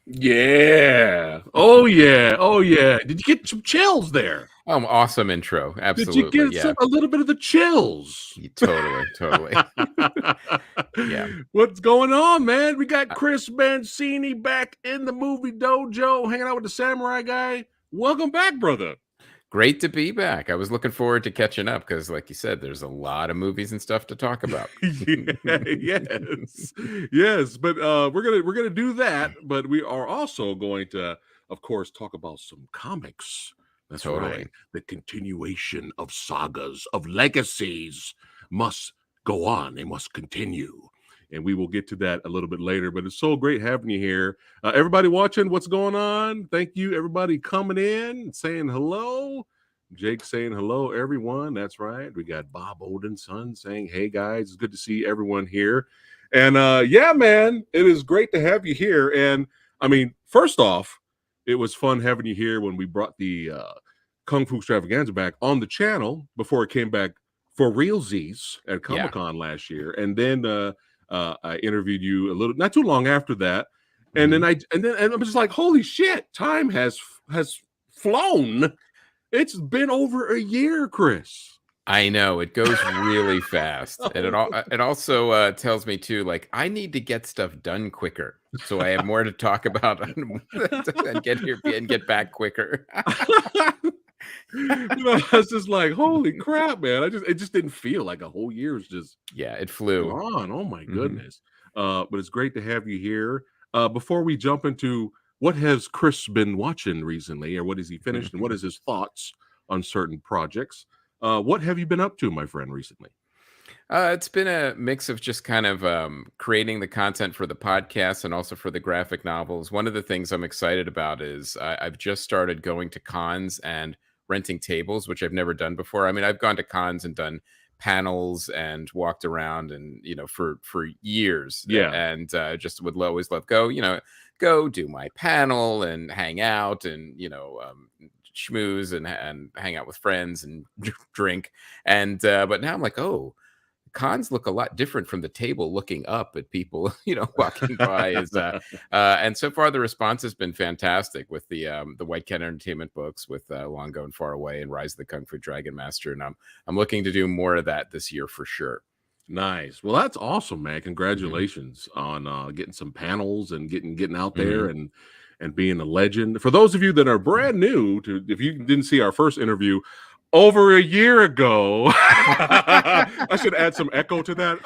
Yeah. Oh yeah. Oh yeah. Did you get some chills there? Awesome intro. Did you Absolutely. get Yeah. a little bit of the chills? Totally. Totally. Yeah. What's going on, man? We got Chris Mancini back in the movie dojo, hanging out with the samurai guy. Welcome back, brother. Great to be back. I was looking forward to catching up because, like you said, there's a lot of movies and stuff to talk about. Yeah, yes, yes. But we're gonna do that. But we are also going to, of course, talk about some comics. That's right. Totally. The continuation of sagas, of legacies must go on. They must continue. And we will get to that a little bit later. But it's so great having you here. Everybody watching, what's going on? Thank you, everybody coming in, saying hello. Jake saying hello, everyone. That's right. We got Bob Odinson saying, hey guys, it's good to see everyone here. And yeah, man, it is great to have you here. And I mean, first off, it was fun having you here when we brought the Kung Fu Extravaganza back on the channel before it came back for realsies at Yeah. Comic Con last year. And then I interviewed you a little, not too long after that. And Mhm. then I'm just like, holy shit, time has flown. It's been over a year, Chris. I know it goes really fast, and Oh, it also tells me too, like I need to get stuff done quicker, so I have more to talk about and get back quicker. I was just like, holy crap, man. It just didn't feel like a whole year's just Yeah, it flew. gone. Oh my Hmm. goodness. But it's great to have you here. Before we jump into what has Chris been watching recently, or what has he finished, and what is his thoughts on certain projects? What have you been up to, my friend, recently? It's been a mix of just kind of creating the content for the podcast and also for the graphic novels. One of the things I'm excited about is I've just started going to cons and renting tables, which I've never done before. I mean, I've gone to cons and done panels and walked around and for years Yeah. and just would always love go do my panel and hang out and schmooze and hang out with friends and drink and but now I'm like, oh, cons look a lot different from the table looking up at people walking by is and so far the response has been fantastic with the White Cat Entertainment books with Long Gone Far Away and Rise of the Kung Fu Dragon Master, and I'm looking to do more of that this year for sure. Nice. Well, that's awesome, man. Hmm. Congratulations on getting some panels and getting out there Hmm. and being a legend. For those of you that are brand new to, if you didn't see our first interview over a year ago, I should add some echo to that.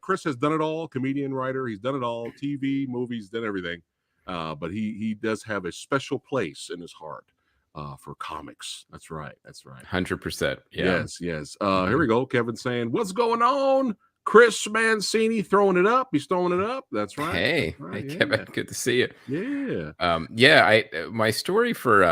Chris has done it all. Comedian, writer. He's done it all. TV, movies, done everything. But he does have a special place in his heart for comics. That's right. That's right. 100%. Yeah. Yes, yes. Here Hmm. we go. Kevin saying, "What's going on?" Chris Mancini throwing it up. He's throwing it up. That's right. That's Hey right. Kevin, Yeah, good to see you. yeah, Yeah, I my story for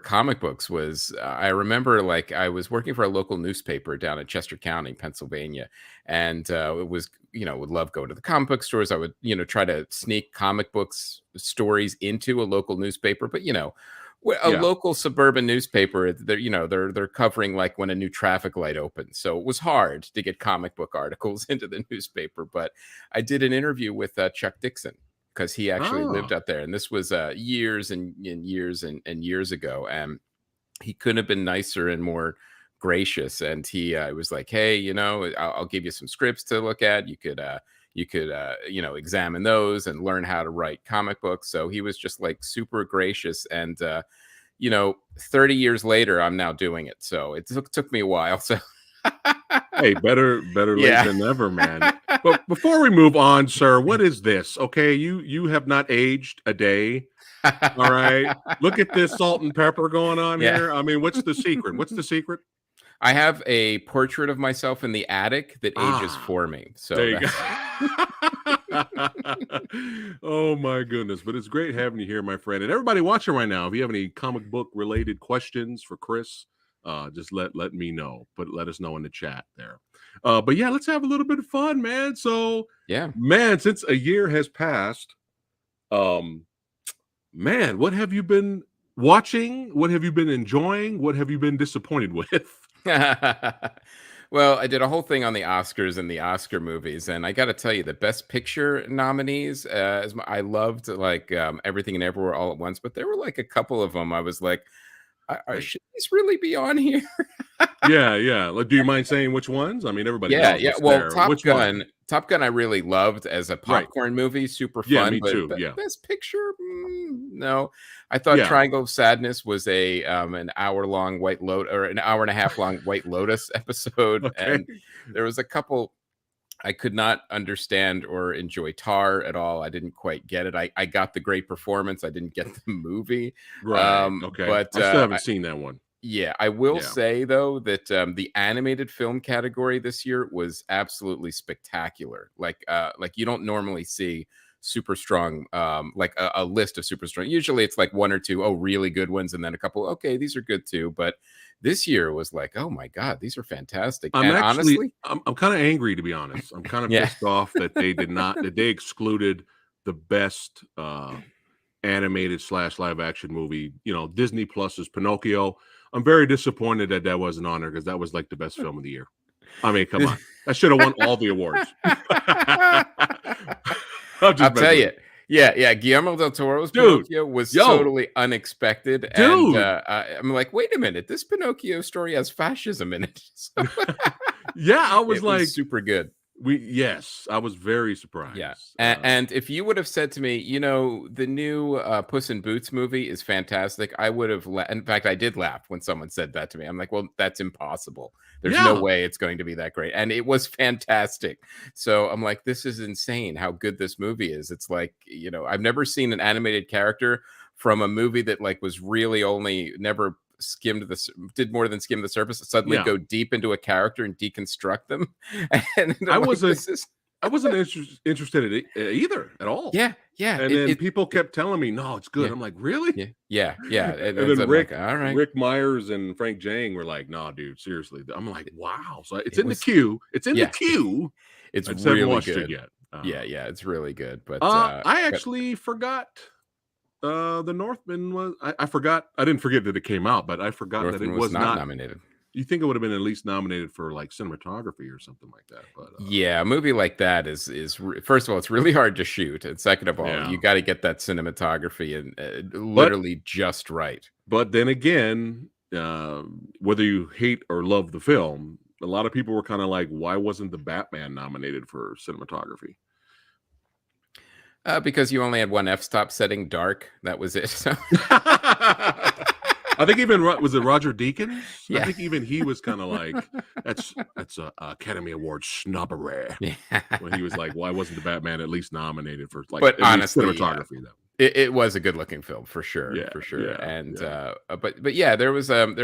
comic books was I remember like I was working for a local newspaper down in Chester County, Pennsylvania, and it was would love go to the comic book stores. I would try to sneak comic books stories into a local newspaper, but a yeah. local suburban newspaper, they're covering like when a new traffic light opens, so it was hard to get comic book articles into the newspaper. But I did an interview with Chuck Dixon because he actually lived Oh, out there. And this was years and years and years ago. And he couldn't have been nicer and more gracious. And he was like, "Hey, I'll give you some scripts to look at. You could examine those and learn how to write comic books." So he was just like super gracious. And 30 years later, I'm now doing it. So it took me a while. So hey, better late yeah. than never, man. But before we move on, sir, what is this? Okay, you have not aged a day. All right. Look at this salt and pepper going on Yeah. here. I mean, what's the secret? What's the secret? I have a portrait of myself in the attic that ages Ah, for me. So there you that's go. Oh my goodness. But it's great having you here, my friend. And everybody watching right now, if you have any comic book related questions for Chris, just let me know. Let us know in the chat there. But yeah, let's have a little bit of fun, man. So, yeah. man, since a year has passed, um, man, what have you been watching? What have you been enjoying? What have you been disappointed with? Well, I did a whole thing on the Oscars and the Oscar movies, and I got to tell you, the Best Picture nominees, I loved like Everything and Everywhere All at Once, but there were like a couple of them. I was like, Like, should these really be on here? yeah, yeah. Like, do you mind saying which ones? I mean, everybody Yeah, knows yeah. what's Well, there. Which one? Top Gun, I really loved as a Right. popcorn movie, super Yeah, fun. me But too. Yeah, Best Picture, no. I thought yeah. Triangle of Sadness was a an hour long White Lotus or an hour and a half long White Lotus episode, Okay. and there was a couple I could not understand or enjoy. Tar at all. I didn't quite get it. I got the great performance. I didn't get the movie. Right. Okay. But I still haven't seen that one. yeah, I will Yeah. say though that the animated film category this year was absolutely spectacular. Like you don't normally see super strong like a list of super strong. Usually it's like one or two really good ones and then a couple okay, these are good too, but this year was like, oh my god, these are fantastic. I'm And actually honestly, I'm kind of angry, to be honest. I'm kind of yeah. pissed off that they excluded the best animated slash live action movie. You know, Disney Plus's Pinocchio. I'm very disappointed that that wasn't on there because that was like the best film of the year. I mean, come on, that should have won all the awards. I'll tell you. Yeah. Guillermo del Toro's Dude, Pinocchio was yo, totally unexpected, and dude. I'm like, wait a minute, this Pinocchio story has fascism in it. So Yeah, I was it was like, super good. yes, I was very Yeah. surprised. And if you would have said to me, the new Puss in Boots movie is fantastic, I would have in fact, I did laugh when someone said that to me. I'm like, well, that's impossible. There's no Yeah, way it's going to be that great. And it was fantastic. So I'm like, this is insane how good this movie is. It's like, I've never seen an animated character from a movie that like was really only never did more than skim the surface, suddenly yeah. go deep into a character and deconstruct them. And I I'm like, wasn't this is I wasn't interested in it either at all. yeah, yeah. And then people kept telling me, "No, it's good." Yeah, I'm like, "Really?" yeah. And And it's, then I'm like, all right. Rick Myers and Frank Jang were like, "No, dude, seriously." I'm like, "Wow." So it's It in the was queue. It's in the yeah, queue. it's I just haven't really watched it good. yet. Yeah, it's really good. I But actually forgot the Northman was I forgot. I didn't forget that it came out, but I forgot that it Northman was was not not. nominated. You think it would have been at least nominated for like cinematography or something like that, but Yeah, a movie like that first of all, it's really hard to shoot, and second of all, yeah. you got to get that cinematography and But literally just right. then again, whether you hate or love the film, a lot of people were kind of like, why wasn't the Batman nominated for cinematography? Because you only had one f-stop setting, dark. That was it. So I think even was it Roger Deakins? I yeah. think even he was kind of like, that's a Academy Award snobbery. Yeah. When he was like, why wasn't the Batman at least nominated for like But at least honestly, cinematography though? It was a good looking film for sure, Yeah, for sure. yeah, And yeah. but yeah, there was some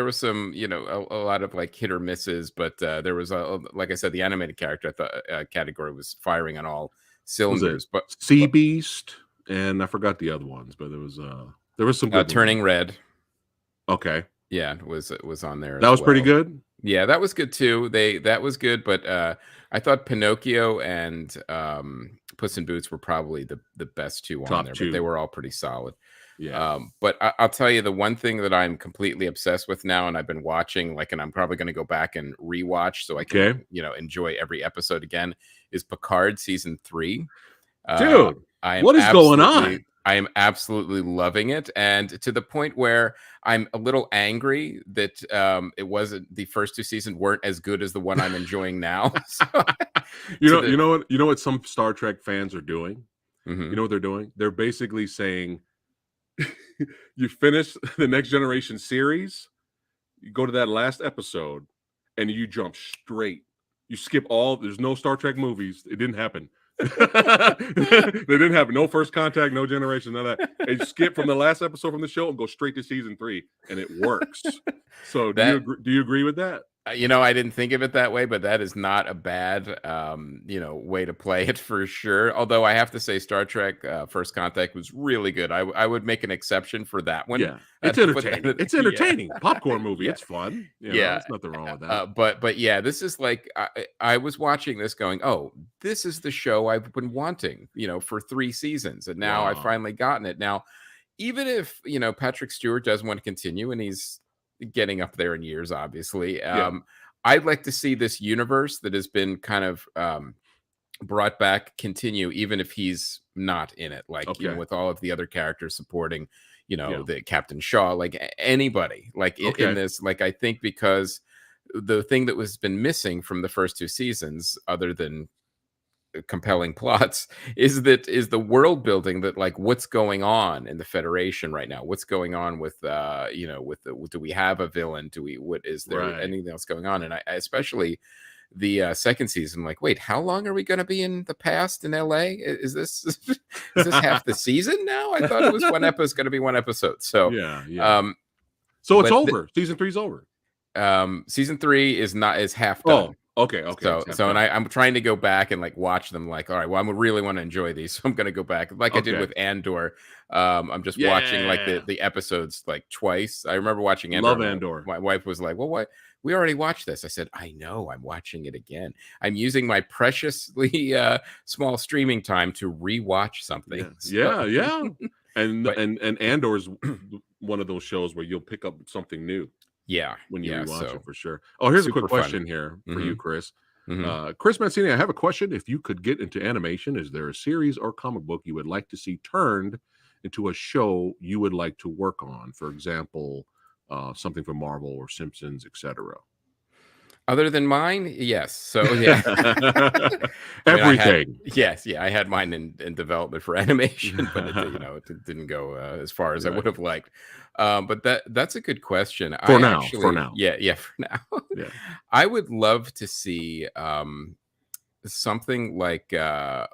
a lot of like hit or misses, but there was like I said, the animated character I thought category was firing on all Was it cylinders. Sea Beast? And I forgot the other ones, but there was some good ones. Turning Red, Okay, yeah, was on there that as was pretty well. good. Yeah, that was good too. That was good, but I thought Pinocchio and Puss in Boots were probably the best two on Top there, but they two. were all pretty solid. Yeah. But I'll tell you the one thing that I'm completely obsessed with now, and I've been watching, like, and I'm probably going to go back and rewatch so I can, Okay. enjoy every episode again, is Picard season 3. Dude, what is going on? I am absolutely loving it, and to the point where I'm a little angry that it wasn't the first 2 seasons weren't as good as the one I'm enjoying now. So, You know what some Star Trek fans are doing? Mhm. You know what they're doing? They're basically saying you finish the Next Generation series, you go to that last episode, and you jump straight. You skip there's no Star Trek movies. It didn't happen. They didn't have no First Contact, no Generation, none of that. They skip from the last episode from the show and go straight to season 3, and it works. So That do you agree with that? I didn't think of it that way, but that is not a bad, way to play it for sure. Although I have to say, Star Trek First Contact was really good. I would make an exception for that one. Yeah, it's To put entertaining. that- It's yeah, entertaining. Popcorn movie. yeah, It's fun. yeah. There's nothing wrong with that. But yeah, this is like I was watching this, going, oh, this is the show I've been wanting, for 3 seasons, and now I've Wow. finally gotten it. Now, even if Patrick Stewart doesn't want to continue, and he's getting up there in years, obviously. Yeah. I'd like to see this universe that has been kind of brought back continue, even if he's not in it. Like, Okay. with all of the other characters supporting, Yeah. the Captain Shaw, like anybody, like in Okay. this. Like, I think because the thing that was been missing from the first two seasons, other than compelling plots, is the world building, that like what's going on in the Federation right now, what's going on with do we have a villain, what is there Right. anything else going on? And I especially the second season, like, wait, how long are we going to be in the past in LA? Is this is this half the season now? I thought it was one episode, going to be one episode. So Yeah. Yeah. um So it's but over. Season 3's over. season 3 is half Oh, done. okay. Okay. So It's half and done. I'm trying to go back and like watch them. Like, all right, well, I really want to enjoy these, so I'm going to go back, like I did Okay. with Andor. I'm just watching like Yeah. the episodes like twice. I remember watching Andor. Love And Andor. my wife was like, "Well, what? We already watched this." I said, "I know. I'm watching it again. I'm using my preciously small streaming time to rewatch something." Yeah. Yeah. So, Yeah. And but and Andor's one of those shows where you'll pick up something new yeah, when you yeah. rewatch it So for sure. Oh, here's a quick super fun. question here for Hmm. you, Chris. Hmm. Chris Mancini, I have a question. If you could get into animation, is there a series or comic book you would like to see turned into a show you would like to work on? For example, something from Marvel or Simpsons, etc. Other than mine, yes. So yeah. I mean, I had Everything. yes, yeah, I had mine in development for animation, but it didn't go as far as I would Right. have liked. But that's a good question. For I now. For actually, now. yeah, for now, Yeah. I would love to see something like a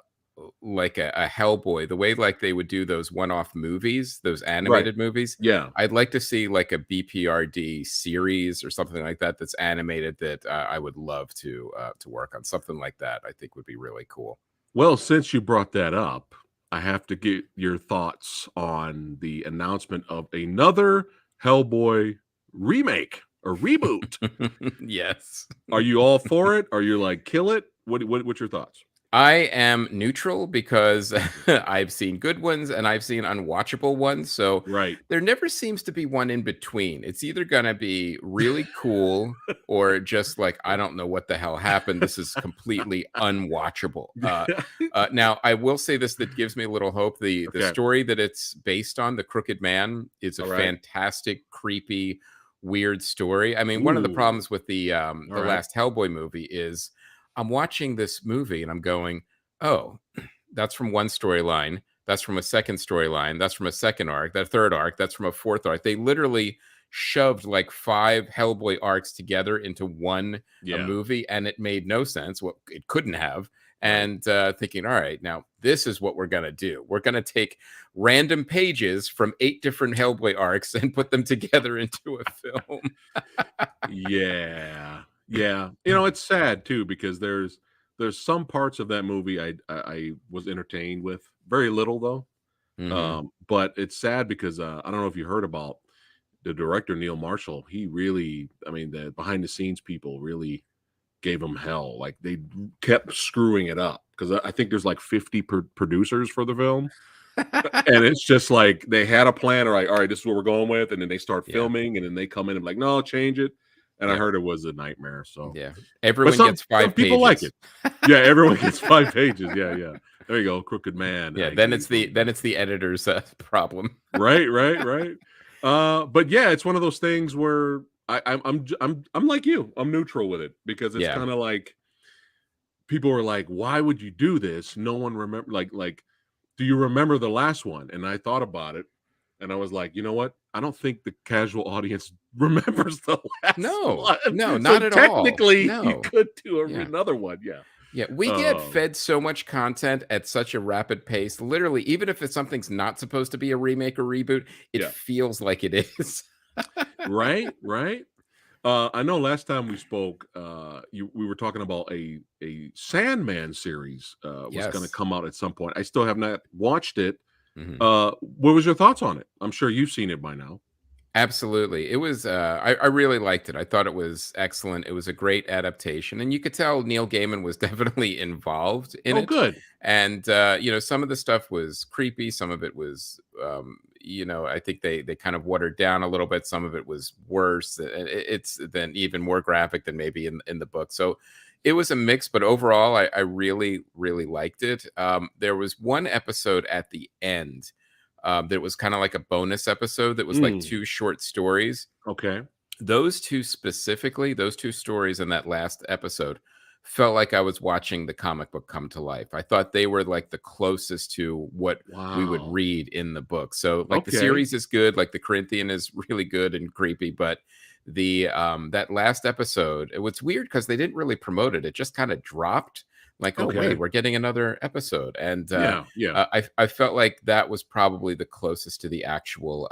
Hellboy, the way like they would do those one-off movies, those Right. animated movies. Yeah. I'd like to see like a BPRD series or something like that that's animated, that I would love to work on. Something like that, I think would be really cool. Well, since you brought that up, I have to get your thoughts on the announcement of another Hellboy remake or reboot. Yes. Are you all for it? Are you like kill it? What's your thoughts? I am neutral because I've seen good ones and I've seen unwatchable ones. So Right. there never seems to be one in between. It's either going to be really cool or just like, I don't know what the hell happened. This is completely unwatchable. Now, I will say this, that gives me a little hope. The Okay. story that it's based on, The Crooked Man, is a All right. fantastic, creepy, weird story. I mean, one of the Ooh. problems with the All right. last Hellboy movie is I'm watching this movie and I'm going, oh, that's from one storyline. That's from a second storyline. That's from a second arc. That third arc. That's from a fourth arc. They literally shoved like 5 Hellboy arcs together into one Yeah. movie, and it made no sense. What it couldn't have. Right. And thinking, all right, now this is what we're gonna do. We're gonna take random pages from 8 different Hellboy arcs and put them together into a film. Yeah. Yeah. It's sad too because there's some parts of that movie I was entertained with. Very little though. Hmm. But it's sad because I don't know if you heard about the director Neil Marshall. He really, I mean, the behind the scenes people really gave him hell. Like they kept screwing it up because I think there's like 50 producers for the film, and it's just like they had a plan. All right, this is what we're going with, and then they start Yeah. filming, and then they come in and be like, no, change it. And I Yeah. heard it was a nightmare. So, Yeah. but Everyone some gets some 5 people like pages. it. Yeah, everyone gets 5 pages. Yeah, yeah. There you go, Crooked Man. Yeah, I then gave it's the him then it's the editor's problem. right, right, right. But yeah, it's one of those things where I'm like you. I'm neutral with it because it's Yeah. kind of like people are like, "Why would you do this?" No one remember. Like, do you remember the last one? And I thought about it, and I was like, you know what? I don't think the casual audience remembers the last No. one. No, So not at all. technically, you No. could do Yeah. another one. Yeah. Yeah, we get Um, fed so much content at such a rapid pace. Literally, even if it's something's not supposed to be a remake or reboot, it yeah. feels like it is. Right. Right. I know last time we spoke, we were talking about a Sandman series was going to Yes. come out at some point. I still have not watched it. Mhm. What was your thoughts on it? I'm sure you've seen it by now. Absolutely. It was I really liked it. I thought it was excellent. It was a great adaptation. And you could tell Neil Gaiman was definitely involved in Oh, it. good. And some of the stuff was creepy, some of it was I think they kind of watered down a little bit. Some of it was worse. It's then even more graphic than maybe in the book. So it was a mix, but overall, I really, really liked it. There was one episode at the end that was kind of like a bonus episode that was like Mm, two short stories. okay. Those two specifically, those two stories in that last episode felt like I was watching the comic book come to life. I thought they were like the closest to what we would Wow. read in the book. So like the Okay. series is good, like the Corinthian is really good and creepy, but the that last episode, it was weird because they didn't really promote it. It just kind of dropped like, oh wait, Okay. we're getting another episode. And Yeah. Yeah. I felt like that was probably the closest to the actual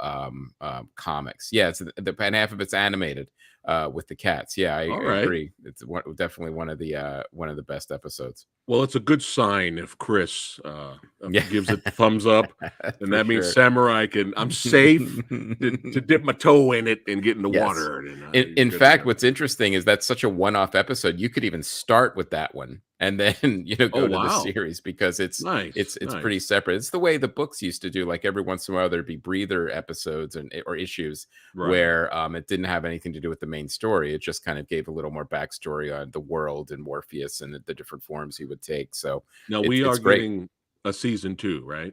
comics. Yeah, and half of it's animated with the cats. Yeah, I All right. agree. It's definitely one of the best episodes. Well, it's a good sign if Chris Yeah, gives it the thumbs up, and for that means sure. Samurai can. I'm safe to dip my toe in it and get in the Yes. water, and you're In good to fact, go. what's interesting is that's such a one-off episode. You could even start with that one and then, Oh go to the wow! series because Nice, it's pretty nice. separate. It's the way the books used to do. Like every once in a while, there'd be breather episodes or issues Right. where it didn't have anything to do with the main story. It just kind of gave a little more backstory on the world and Morpheus and the different forms he would take. So Now we are it's great. getting a season 2, right?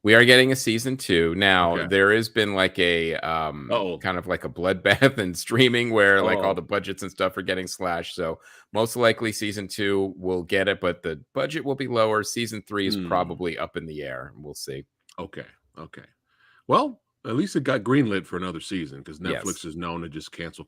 We are getting a season 2. Now, Okay. there has been like a, Oh, kind of like a bloodbath in streaming where like all oh. the budgets and stuff are getting slashed. So most likely season 2 will get it, but the budget will be lower. Season 3 is Hmm. probably up in the air. We'll see. Okay. Okay. Well, at least it got greenlit for another season because Yes. Netflix is known to just cancel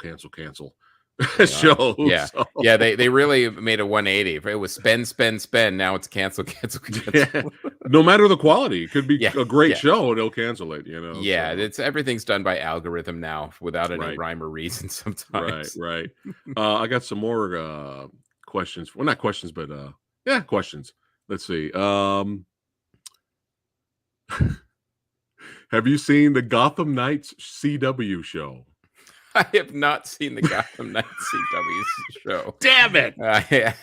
They are. shows. Yeah. So. Yeah. They really made a 180. It was spend, spend, spend. Now it's cancel, cancel, Yeah. cancel. No matter the quality, it could be Yeah. a great Yeah. show and they'll cancel it. Yeah. So It's everything's done by algorithm now without any right, rhyme or reason right, sometimes. right. I got some more questions. Well, not questions, but yeah, questions. Let's see. Have you seen the Gotham Knights CW show? I have not seen the Gotham Knights CW show. Damn it! Yeah.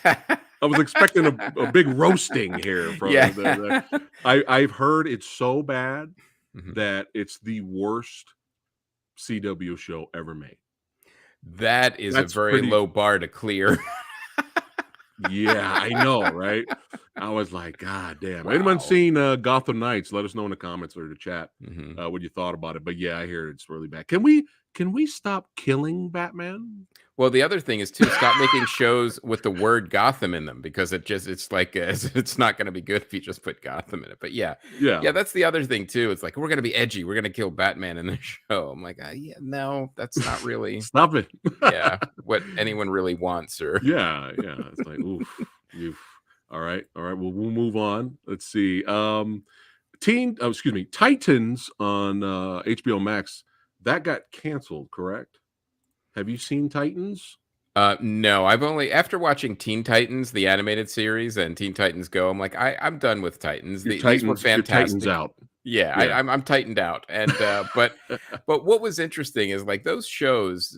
I was expecting a big roasting here Yeah. from I've heard it's so bad Mhm. that it's the worst CW show ever made. That is a That's very pretty. low bar to clear. Yeah, I know, right? I was like, God damn. Anyone Wow. seen Gotham Knights? Let us know in the comments or the chat Mhm. what you thought about it. But yeah, I hear it's really bad. Can we stop killing Batman? Well, the other thing is too, stop making shows with the word Gotham in them because it's like it's not going to be good if you just put Gotham in it. But yeah, Yeah. yeah, that's the other thing too. It's like we're going to be edgy. We're going to kill Batman in the show. I'm like, yeah, no, that's not really, Stop it. yeah, what anyone really wants. Or Yeah, yeah. It's like, oof. All right. All right. Well, we'll move on. Let's see. Excuse me, Titans on HBO Max, that got canceled, correct? Have you seen Titans? No, I've only after watching Teen Titans, the animated series, and Teen Titans Go, I'm like, I'm done with Titans. These were Your Titans fantastic. out. Yeah, Yeah. I'm tightened out. And but what was interesting is like those shows,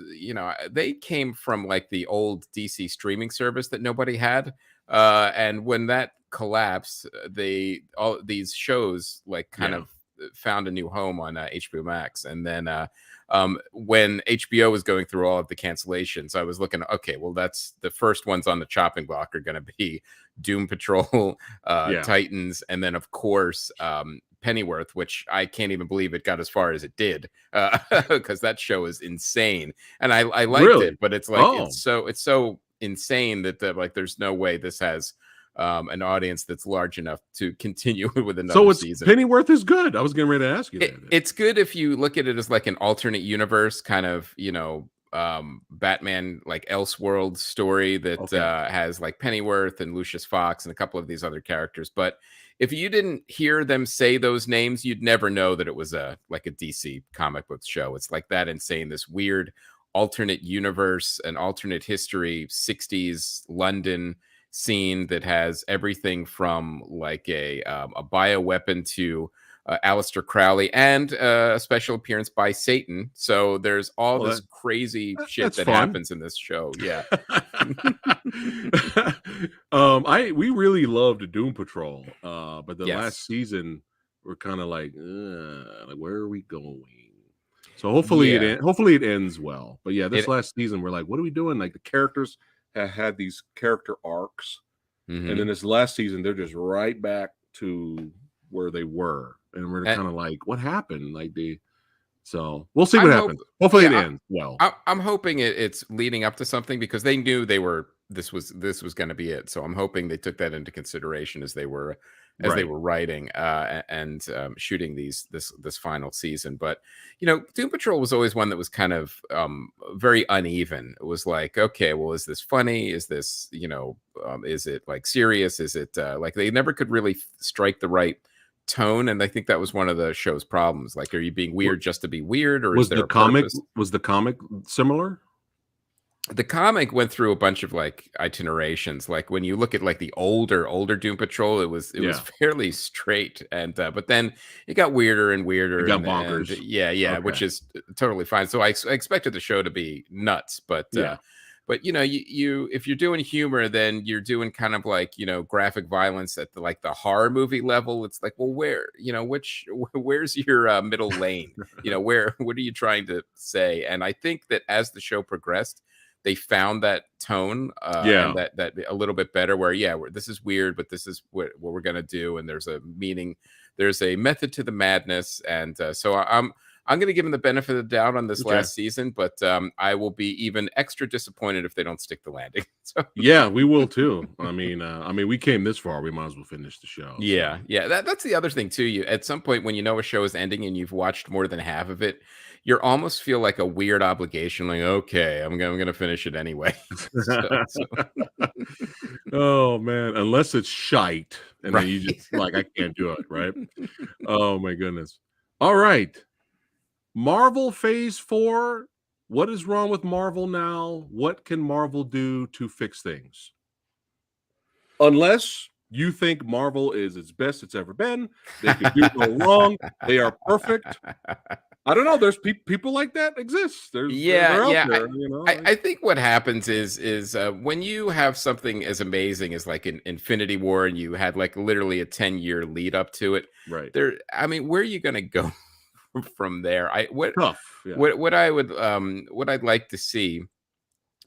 they came from like the old DC streaming service that nobody had. And when that collapsed, all these shows like kind Yeah. of found a new home on HBO Max. And then when HBO was going through all of the cancellations, I was looking, okay, well, that's the first ones on the chopping block are going to be Doom Patrol, Yeah. Titans, and then, of course, Pennyworth, which I can't even believe it got as far as it did because that show is insane. And I liked Really? it, but it's like Oh. it's so insane that like there's no way this has an audience that's large enough to continue with So another it's season. Pennyworth is good. I was getting ready to ask you that. It's good if you look at it as like an alternate universe kind of, Batman like Elseworld story that Okay. has like Pennyworth and Lucius Fox and a couple of these other characters. But if you didn't hear them say those names, you'd never know that it was a DC comic book show. It's like that insane, this weird alternate universe, an alternate history, 60s London scene that has everything from like a bioweapon to Aleister Crowley and a special appearance by Satan. So there's all Well, this crazy shit that's that fun. happens in this show. Yeah. We really loved Doom Patrol, but the Yes. last season we're kind of like where are we going? So hopefully Yeah. hopefully it ends well. But yeah, this It last season we're like, what are we doing? Like the characters have had these character arcs, and then mhm. this last season they're just right back to where they were, and we're And kind of like, what happened? Like they, so we'll see what I'm hope happens. Hopefully it yeah, ends well. I'm hoping it's leading up to something because they knew this was going to be it. So I'm hoping they took that into consideration as they Right. were writing and shooting this final season. But Doom Patrol was always one that was kind of very uneven. It was like, okay, well, is this funny? Is this is it like serious? Is it like they never could really strike the right tone, and I think that was one of the show's problems. Like, are you being W- weird just to be weird, or is Was there the a comic purpose? similar? The comic went through a bunch of like itinerations. Like when you look at like the older Doom Patrol, it was Yeah, fairly straight, and but then it got weirder and it weirder, got and bonkers. yeah, Okay. which is totally fine. So I expected the show to be nuts, Yeah. but you if you're doing humor, then you're doing kind of like graphic violence at the horror movie level. It's like, well, where's your middle lane? What are you trying to say? And I think that as the show progressed, they found that tone and Yeah. that a little bit better. Where this is weird, but this is what we're gonna do, and there's a meaning, there's a method to the madness, and I'm going to give them the benefit of the doubt on this Okay. last season, but I will be even extra disappointed if they don't stick the landing. So Yeah, we will too. I mean, we came this far. We might as well finish the show. yeah, So yeah, that's the other thing too. You at some point when you know a show is ending and you've watched more than half of it, you almost feel like a weird obligation. Like, okay, I'm gonna finish it anyway. So oh man, unless it's shite, and then you just right. like, I can't do it, right? Oh my goodness. All right. Marvel Phase 4. What is wrong with Marvel now? What can Marvel do to fix things? Unless you think Marvel is its best it's ever been, they could do no wrong. They are perfect. I don't know. There's people like that exist. Yeah, They're out yeah. there. I think what happens is when you have something as amazing as like an Infinity War, and you had like literally a 10-year lead up to it. Right. I mean, where are you going to go from there? Tough. Yeah. What I'd like to see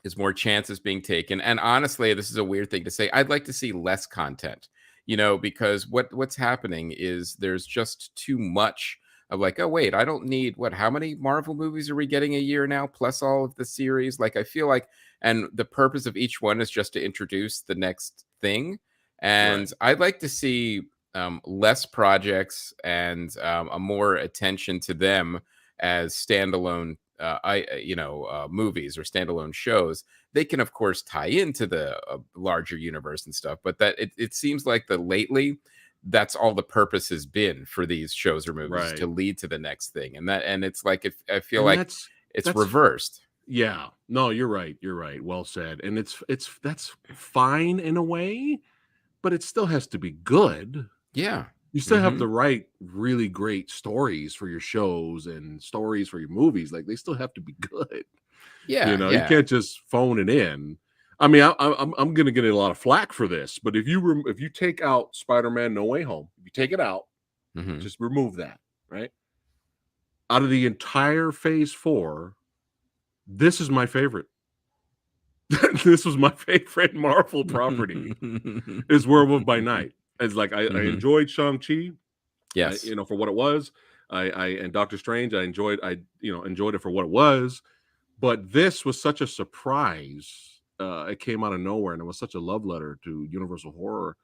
is more chances being taken. And honestly, this is a weird thing to say. I'd like to see less content, because what's happening is there's just too much of like, oh wait, I don't need how many Marvel movies are we getting a year now plus all of the series? Like I feel like, and the purpose of each one is just to introduce the next thing. Right. And I'd like to see less projects and a more attention to them as standalone movies or standalone shows. They can of course tie into the larger universe and stuff, but that it seems like the lately that's all the purpose has been for these shows or movies, is to Right. lead to the next thing. And it's like, if I feel And like that's it's that's reversed. yeah. No, you're right. You're right. Well said. And it's that's fine in a way, but it still has to be good. Yeah. You still have Hmm. to write really great stories for your shows and stories for your movies. Like they still have to be good. Yeah, You yeah. can't just phone it in. I mean, I'm gonna get a lot of flack for this, but if you take out Spider-Man No Way Home, if you take it out, Hmm. just remove that, right? Out of the entire Phase 4, this is my favorite. This was my favorite Marvel property. Is Werewolf by Night. It's like I Hmm. enjoyed Shang-Chi, Yes. for what it was. I and Doctor Strange, I enjoyed it for what it was. But this was such a surprise. It came out of nowhere, and it was such a love letter to Universal horror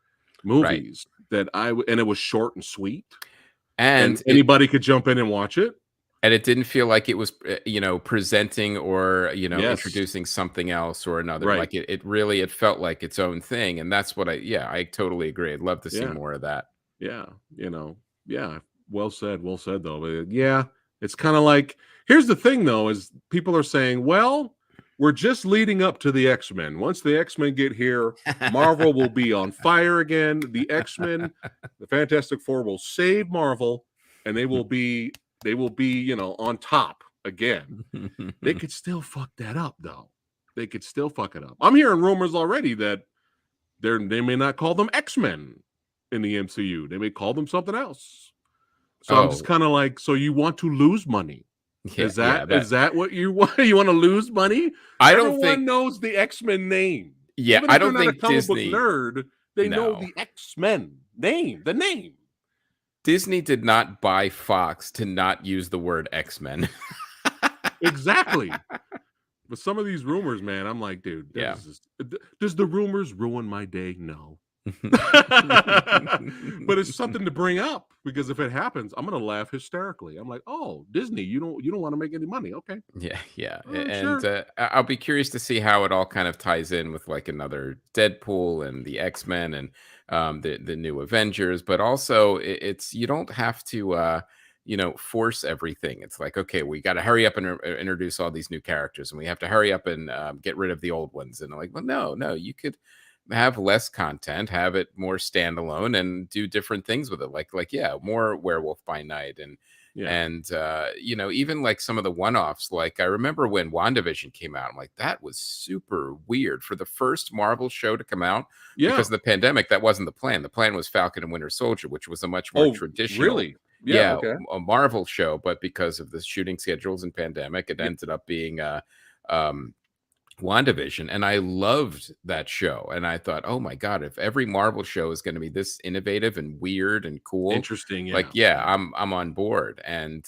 Right. movies that and it was short and sweet, and And anybody could jump in and watch it. it didn't feel like it was presenting or Yes, introducing something else or another. right. Like it felt like its own thing, and that's what I totally agree. I'd love to see Yeah, more of that. yeah. Yeah. Well said. Well said, though. But yeah, it's kind of like, here's the thing, though, is people are saying, well, we're just leading up to the X-Men. Once the X-Men get here, Marvel will be on fire again. The X-Men, the Fantastic Four will save Marvel, and they will be, on top again. They could still fuck that up, though. They could still fuck it up. I'm hearing rumors already that they may not call them X-Men in the MCU. They may call them something else. So I'm just Oh, kind of like, so you want to lose money? yeah, yeah. Is that what you want? You want to lose money? I don't think. Everyone knows the X-Men name. Yeah, Even I if they're don't not a think comic book Disney. nerd, they know No, the X-Men name, the name. Disney did not buy Fox to not use the word X-Men. Exactly. But some of these rumors, man, I'm like, dude, that Yeah. is just, does the rumors ruin my day? No. But it's something to bring up because if it happens, I'm gonna laugh hysterically. I'm like, oh, Disney, you don't want to make any money. Okay. Yeah, yeah, and Sure. I'll be curious to see how it all kind of ties in with like another Deadpool and the X-Men and the new Avengers. But also, it's you don't have to force everything. It's like, okay, we got to hurry up and introduce all these new characters, and we have to hurry up and get rid of the old ones. And I'm like, well, no, you could have less content, have it more standalone, and do different things with it. Like yeah, more Werewolf by Night Yeah. and even like some of the one-offs. Like I remember when WandaVision came out, I'm like, that was super weird for the first Marvel show to come out Yeah. because of the pandemic. That wasn't the plan. The plan was Falcon and Winter Soldier, which was a much more Oh, traditional, really? Yeah. yeah, Okay. a Marvel show. But because of the shooting schedules and pandemic, it Yeah. ended up being um WandaVision, and I loved that show. And I thought, oh my God, if every Marvel show is going to be this innovative and weird and cool, Interesting. like Yeah. yeah, Yeah. I'm on board. And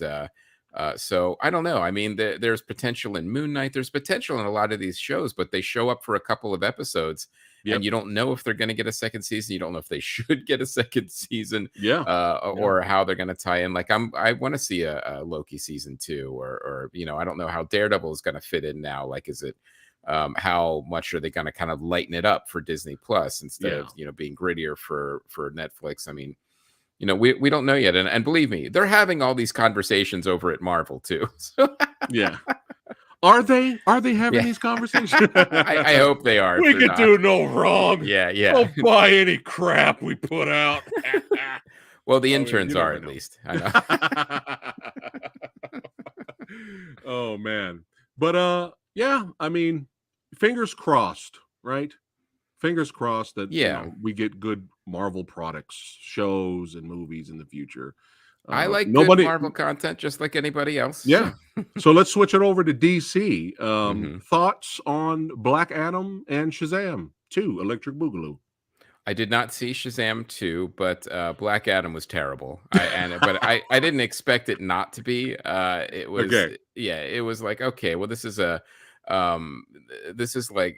so I don't know. I mean, there's potential in Moon Knight. There's potential in a lot of these shows, but they show up for a couple of episodes, and Yep. you don't know if they're going to get a second season. You don't know if they should get a second season, Yeah. Yeah. or how they're going to tie in. Like I want to see a Loki season 2, or I don't know how Daredevil is going to fit in now. Like, is it how much are they going to kind of lighten it up for Disney Plus instead Yeah. of being grittier for Netflix? I mean, we don't know yet, and believe me, they're having all these conversations over at Marvel too. So Yeah. Are they? Are they having yeah, these conversations? I hope they are. If We they're could not, do no wrong. yeah, yeah. Don't buy any crap we put out. Well, the I mean, you interns are never at know. least. I know. Oh man. But yeah, I mean, fingers crossed, right? Fingers crossed that, Yeah, we get good Marvel products, shows and movies in the future. I like good Nobody Marvel content just like anybody else. Yeah. So let's switch it over to DC. Hmm. Thoughts on Black Adam and Shazam 2, Electric Boogaloo? I did not see Shazam 2, but Black Adam was terrible. But I didn't expect it not to be. It was, Okay. yeah, it was like, okay, well, um this is like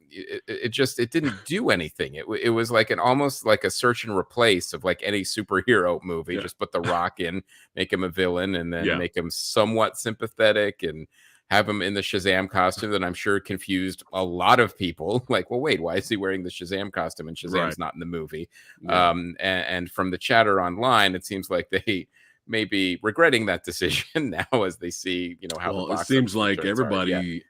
it didn't do anything. It was like an almost like a search and replace of like any superhero movie. Yeah. Just put The Rock in, make him a villain, and then Yeah. make him somewhat sympathetic, and have him in the Shazam costume that I'm sure confused a lot of people. Like, well, wait, why is he wearing the Shazam costume and Right. Shazam's not in the movie? Yeah. And from the chatter online, it seems like they may be regretting that decision now as they see, how the Well, it box seems office like returns are. Yeah, everybody,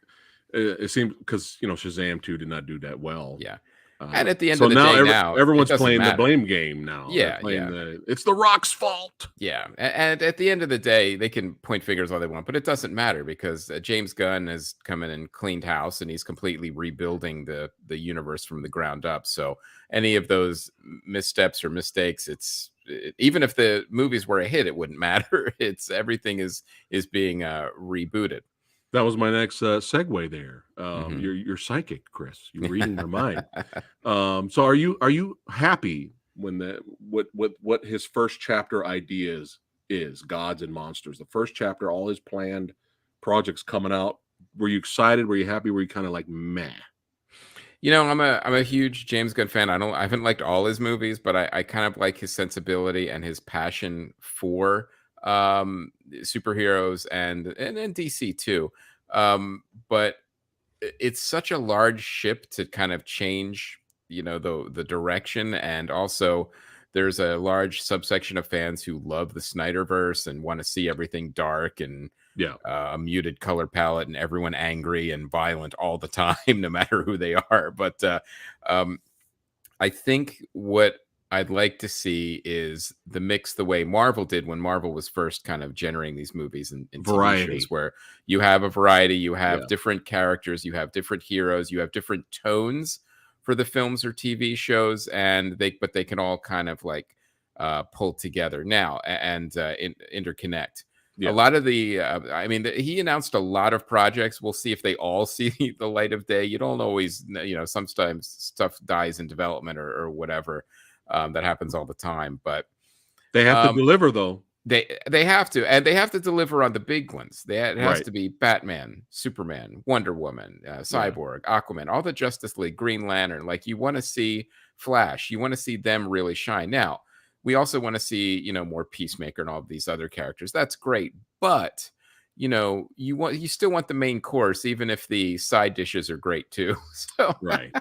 it seems because, Shazam 2 did not do that well. yeah. And at the end So of the now day, now it everyone's doesn't playing the matter. blame game now. They're Yeah, playing yeah. it's the Rock's fault. Yeah, and at the end of the day, they can point fingers all they want, but it doesn't matter because James Gunn has come in and cleaned house, and he's completely rebuilding the universe from the ground up. So any of those missteps or mistakes, even if the movies were a hit, it wouldn't matter. It's everything is being rebooted. That was my next segue there. Hmm. You're psychic, Chris. You're reading my mind. So are you happy when what his first chapter ideas is Gods and Monsters? The first chapter, all his planned projects coming out. Were you excited? Were you happy? Were you kind of like meh? I'm a huge James Gunn fan. I haven't liked all his movies, but I kind of like his sensibility and his passion for superheroes and DC too. But it's such a large ship to kind of change, the direction. And also there's a large subsection of fans who love the Snyderverse and want to see everything dark and Yeah. a muted color palette and everyone angry and violent all the time, no matter who they are. But um, I think what I'd like to see is the mix the way Marvel did when Marvel was first kind of generating these movies and TV shows, Variety. where you have a variety, you have Yeah. different characters, you have different heroes, you have different tones for the films or TV shows, but they can all kind of like pull together now and interconnect. A Yeah. lot of the, I mean, he announced a lot of projects. We'll see if they all see the light of day. You don't always, sometimes stuff dies in development or whatever. That happens all the time. But They have to um, deliver though. they have to, and they have to deliver on the big ones. It has Right. to be Batman, Superman, Wonder Woman, Cyborg, Aquaman, all the Justice League, Green Lantern. Like, you want to see Flash, you want to see them really shine. Now, we also want to see, more Peacemaker and all of these other characters. That's great, but you still want the main course, even if the side dishes are great too. So Right.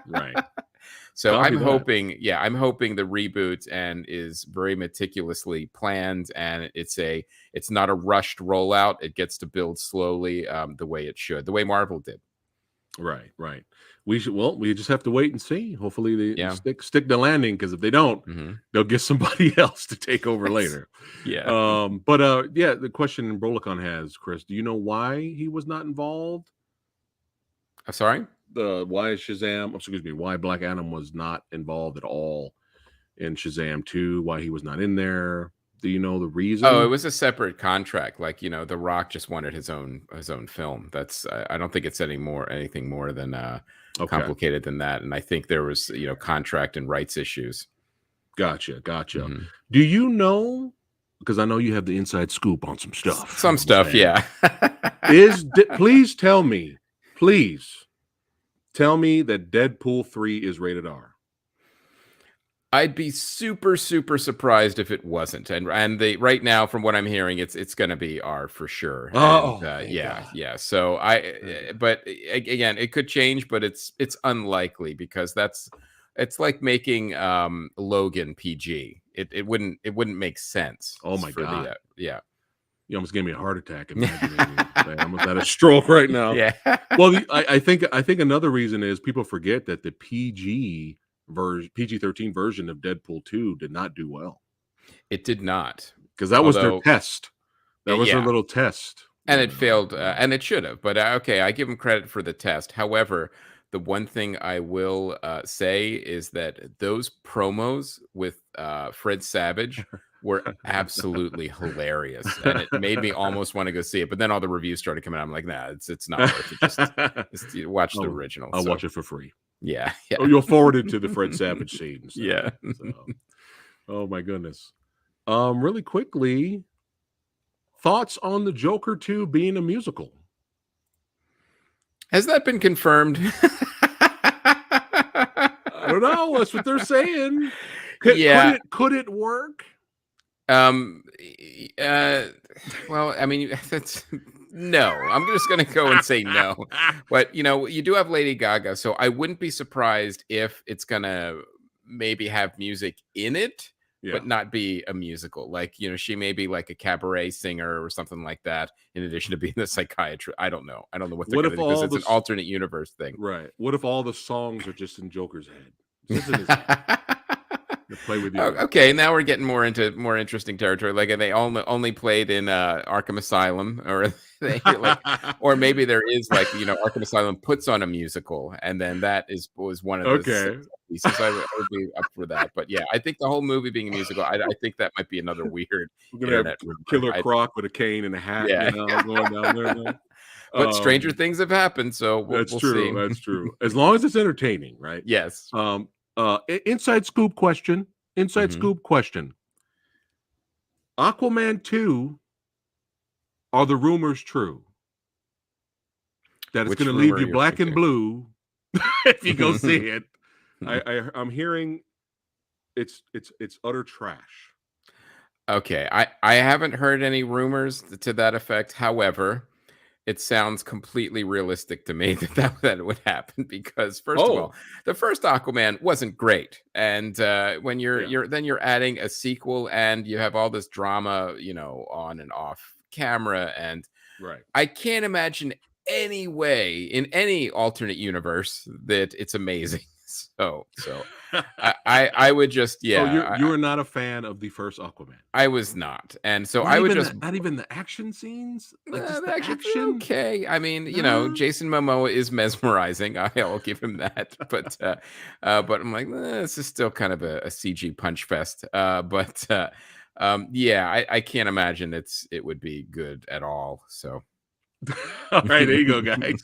so Copy I'm that. hoping, I'm hoping the reboot and is very meticulously planned, and it's not a rushed rollout. It gets to build slowly, the way it should, the way Marvel did. Right. We just have to wait and see. Hopefully they Yeah. stick the landing, because if they don't, they'll get somebody else to take over later. Yeah. But the question Brolicon has, Chris, do you know why he was not involved? I'm sorry? Why Black Adam was not involved at all in Shazam 2, why he was not in there. Do you know the reason? Oh, it was a separate contract. Like, The Rock just wanted his own film. That's I don't think it's anything more than complicated than that. And I think there was, contract and rights issues. Gotcha. Do you know, because I know you have the inside scoop on some stuff. Some stuff, yeah. Please tell me that Deadpool 3 is rated R. I'd be super, super surprised if it wasn't. And right now, from what I'm hearing, it's going to be R for sure. Yeah. So but again, it could change, but it's unlikely, because it's like making Logan PG. It wouldn't make sense. Oh my God. Yeah. You almost gave me a heart attack. Imagining I almost had a stroke right now. Yeah. Well, I think another reason is people forget that the PG-13 version of Deadpool 2 did not do well. It did not, because that was their test. That was their little test, and it failed, and it should have. But okay, I give them credit for the test. However, the one thing I will say is that those promos with Fred Savage were absolutely hilarious, and it made me almost want to go see it. But then all the reviews started coming out. I'm like, nah, it's not worth it. Just watch the original. I'll watch it for free. Yeah. Oh, you'll forward it to the Fred Savage scenes. Yeah. Oh my goodness. Really quickly, thoughts on the Joker 2 being a musical? Has that been confirmed? I don't know. That's what they're saying. Could it work? Well, I mean, that's no. I'm just going to go and say no. But you do have Lady Gaga, so I wouldn't be surprised if it's going to maybe have music in it, but not be a musical. Like, she may be like a cabaret singer or something like that, in addition to being the psychiatrist. I don't know what they're going to do, because it's an alternate universe thing. Right. What if all the songs are just in Joker's head? Just in his head. Play with you. Okay, now we're getting more into more interesting territory. Like, they only played in Arkham Asylum, or or maybe there is Arkham Asylum puts on a musical, and then that was one of the pieces. I would be up for that. But yeah, I think the whole movie being a musical, I think that might be another weird. We're gonna have Killer Croc with a cane and a hat, going down there. But stranger things have happened, so we'll see. That's true. As long as it's entertaining, right? Yes. Inside scoop question. Aquaman 2, are the rumors true that it's going to leave you black and blue if you go see it? I'm hearing it's utter trash. Okay, I haven't heard any rumors to that effect. However, it sounds completely realistic to me that would happen, because first of all, the first Aquaman wasn't great, and when you're adding a sequel, and you have all this drama, on and off camera, and I can't imagine any way in any alternate universe that it's amazing. So I would just So yeah. you were not a fan of the first Aquaman? I was not, and so Not I would even just the action scenes? Like, just the actually action? okay. I mean, Nah? Jason Momoa is mesmerizing. I'll give him that, but I'm like, this is still kind of a CG punch fest. Yeah, I can't imagine it would be good at all. So. Alright, there you go, guys.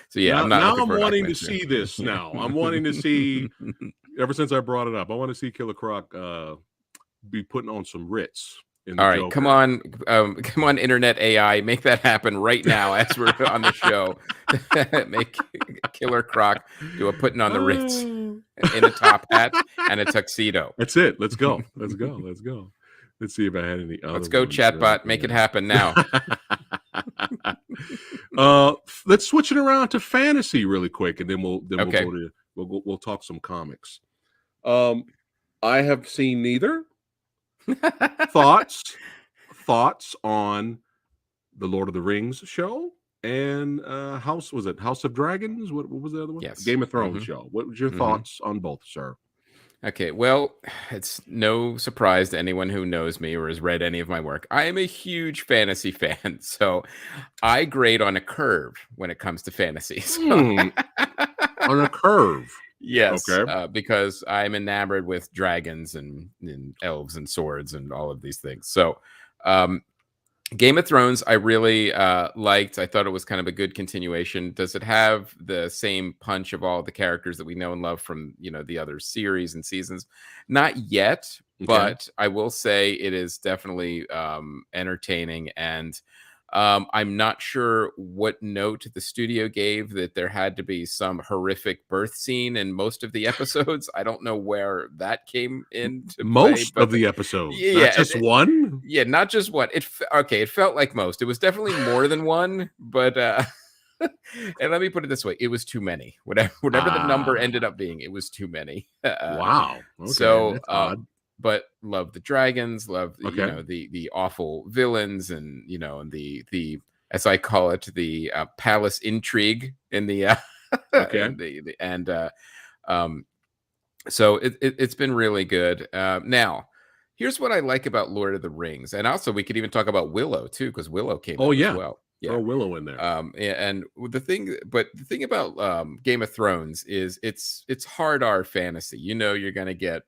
So yeah, I'm not Now looking I'm for an wanting to Aquaman see this now. I'm wanting to see, 2. ever since I brought it up, I wanna see Killer Croc, be putting on some Ritz in the All right, Joker. come on, internet AI, make that happen right now as we're on the show. Make Killer Croc do a putting on the Ritz Oh. in a top hat and a tuxedo. That's it. Let's go. Let's go. Let's go. Let's see if I had any Let's other go, ones right chatbot, make it happen now. there. Let's switch it around to fantasy really quick, and then we'll Okay. go to we'll talk some comics. Um, I have seen neither. Thoughts on the Lord of the Rings show and House of Dragons? What was the other one? Yes. Game of Thrones Mhm. show. What was your Mhm. thoughts on both, sir? Okay, well, it's no surprise to anyone who knows me or has read any of my work. I am a huge fantasy fan, so I grade on a curve when it comes to fantasy. So Hmm, on a curve. yes, Okay. because I'm enamored with dragons and elves and swords and all of these things. So, um, Game of Thrones, I really liked. I thought it was kind of a good continuation. Does it have the same punch of all the characters that we know and love from the other series and seasons? Not yet, Okay. but I will say it is definitely entertaining. And I'm not sure what note the studio gave that there had to be some horrific birth scene in most of the episodes. I don't know where that came into play, Most of but the episodes, not yeah, just one. yeah, not just one. Okay, it felt like most. It was definitely more than one, but and let me put it this way, it was too many. Whatever the number Ah, ended up being, it was too many. wow. Okay, So that's odd. but love the dragons, love Okay. the awful villains and and the as I call it, the palace intrigue in the Okay. in the and um so it's been really good. Now, here's what I like about Lord of the Rings, and also we could even talk about Willow too, because Willow came Oh out as yeah. well. Yeah. Throw Willow in there. And the thing about Game of Thrones is it's hard R fantasy. You're gonna get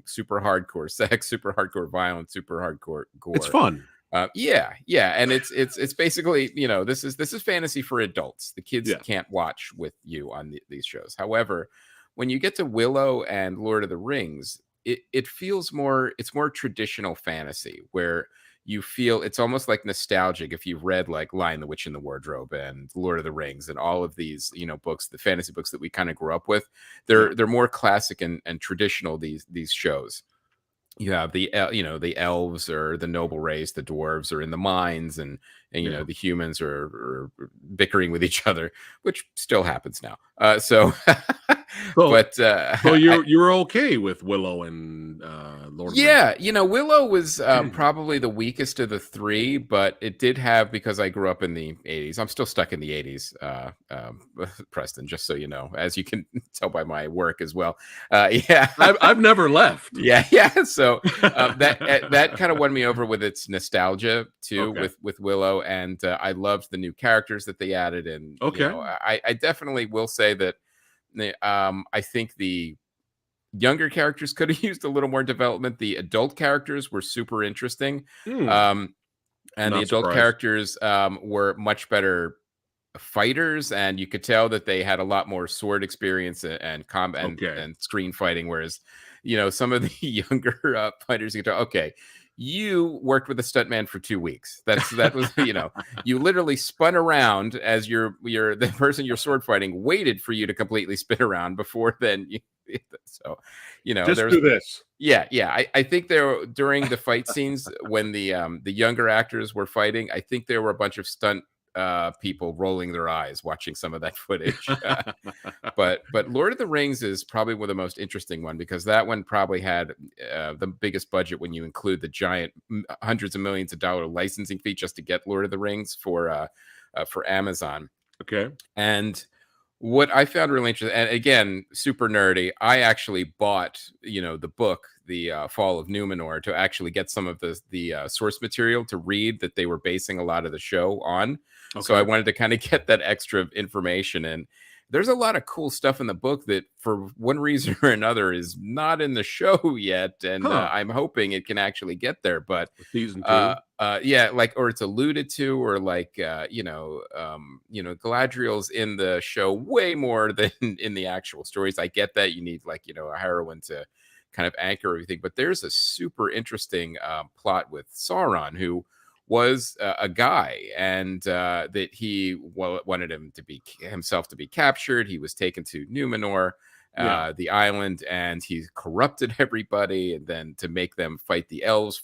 super hardcore sex, super hardcore violence, super hardcore It's gore. fun. Yeah, and it's basically this is fantasy for adults. The kids Yeah. can't watch with you on these shows. However, when you get to Willow and Lord of the Rings, it feels more traditional fantasy where you feel it's almost like nostalgic if you've read like Lion, the Witch, and the Wardrobe and Lord of the Rings and all of these books, the fantasy books that we kind of grew up with. Yeah. They're more classic and traditional, these shows. You have the elves or the noble race, the dwarves are in the mines, and Yeah. the humans are bickering with each other, which still happens now. So So but so you're okay with Willow and Lord of the Rings? yeah, Willow was probably the weakest of the three, but it did have, because I grew up in the 80s. I'm still stuck in the 80s, Preston, just so you know, as you can tell by my work as well. Yeah. I've never left. Yeah. So that kind of won me over with its nostalgia too, Okay. with Willow, and I loved the new characters that they added, and Okay. I definitely will say that I think the younger characters could have used a little more development. The adult characters were super interesting, Hmm. um, and the Not adult surprised. characters were much better fighters, and you could tell that they had a lot more sword experience and combat Okay. and screen fighting. Whereas, some of the younger fighters, you can tell, okay, you worked with a stuntman for 2 weeks. That was, you literally spun around as you're the person you're sword fighting waited for you to completely spin around before then. So, Just there's do this. yeah. I think there during the fight scenes when the younger actors were fighting, I think there were a bunch of stunt people rolling their eyes watching some of that footage. But Lord of the Rings is probably one of the most interesting one, because that one probably had the biggest budget when you include the giant hundreds of millions of dollar licensing fee just to get Lord of the Rings for Amazon. Okay. And What I found really interesting, and again, super nerdy, I actually bought, the book, the Fall of Numenor, to actually get some of the source material to read that they were basing a lot of the show on. So I Okay. wanted to kind of get that extra information, and there's a lot of cool stuff in the book that, for one reason or another, is not in the show yet, and Huh. I'm hoping it can actually get there. But Season two. yeah, like, or it's alluded to, or like, Galadriel's in the show way more than in the actual stories. I get that you need, like, a heroine to kind of anchor everything, but there's a super interesting plot with Sauron, who was a guy, and that he wanted himself to be captured. He was taken to Numenor, Yeah. the island, and he corrupted everybody, and then to make them fight the elves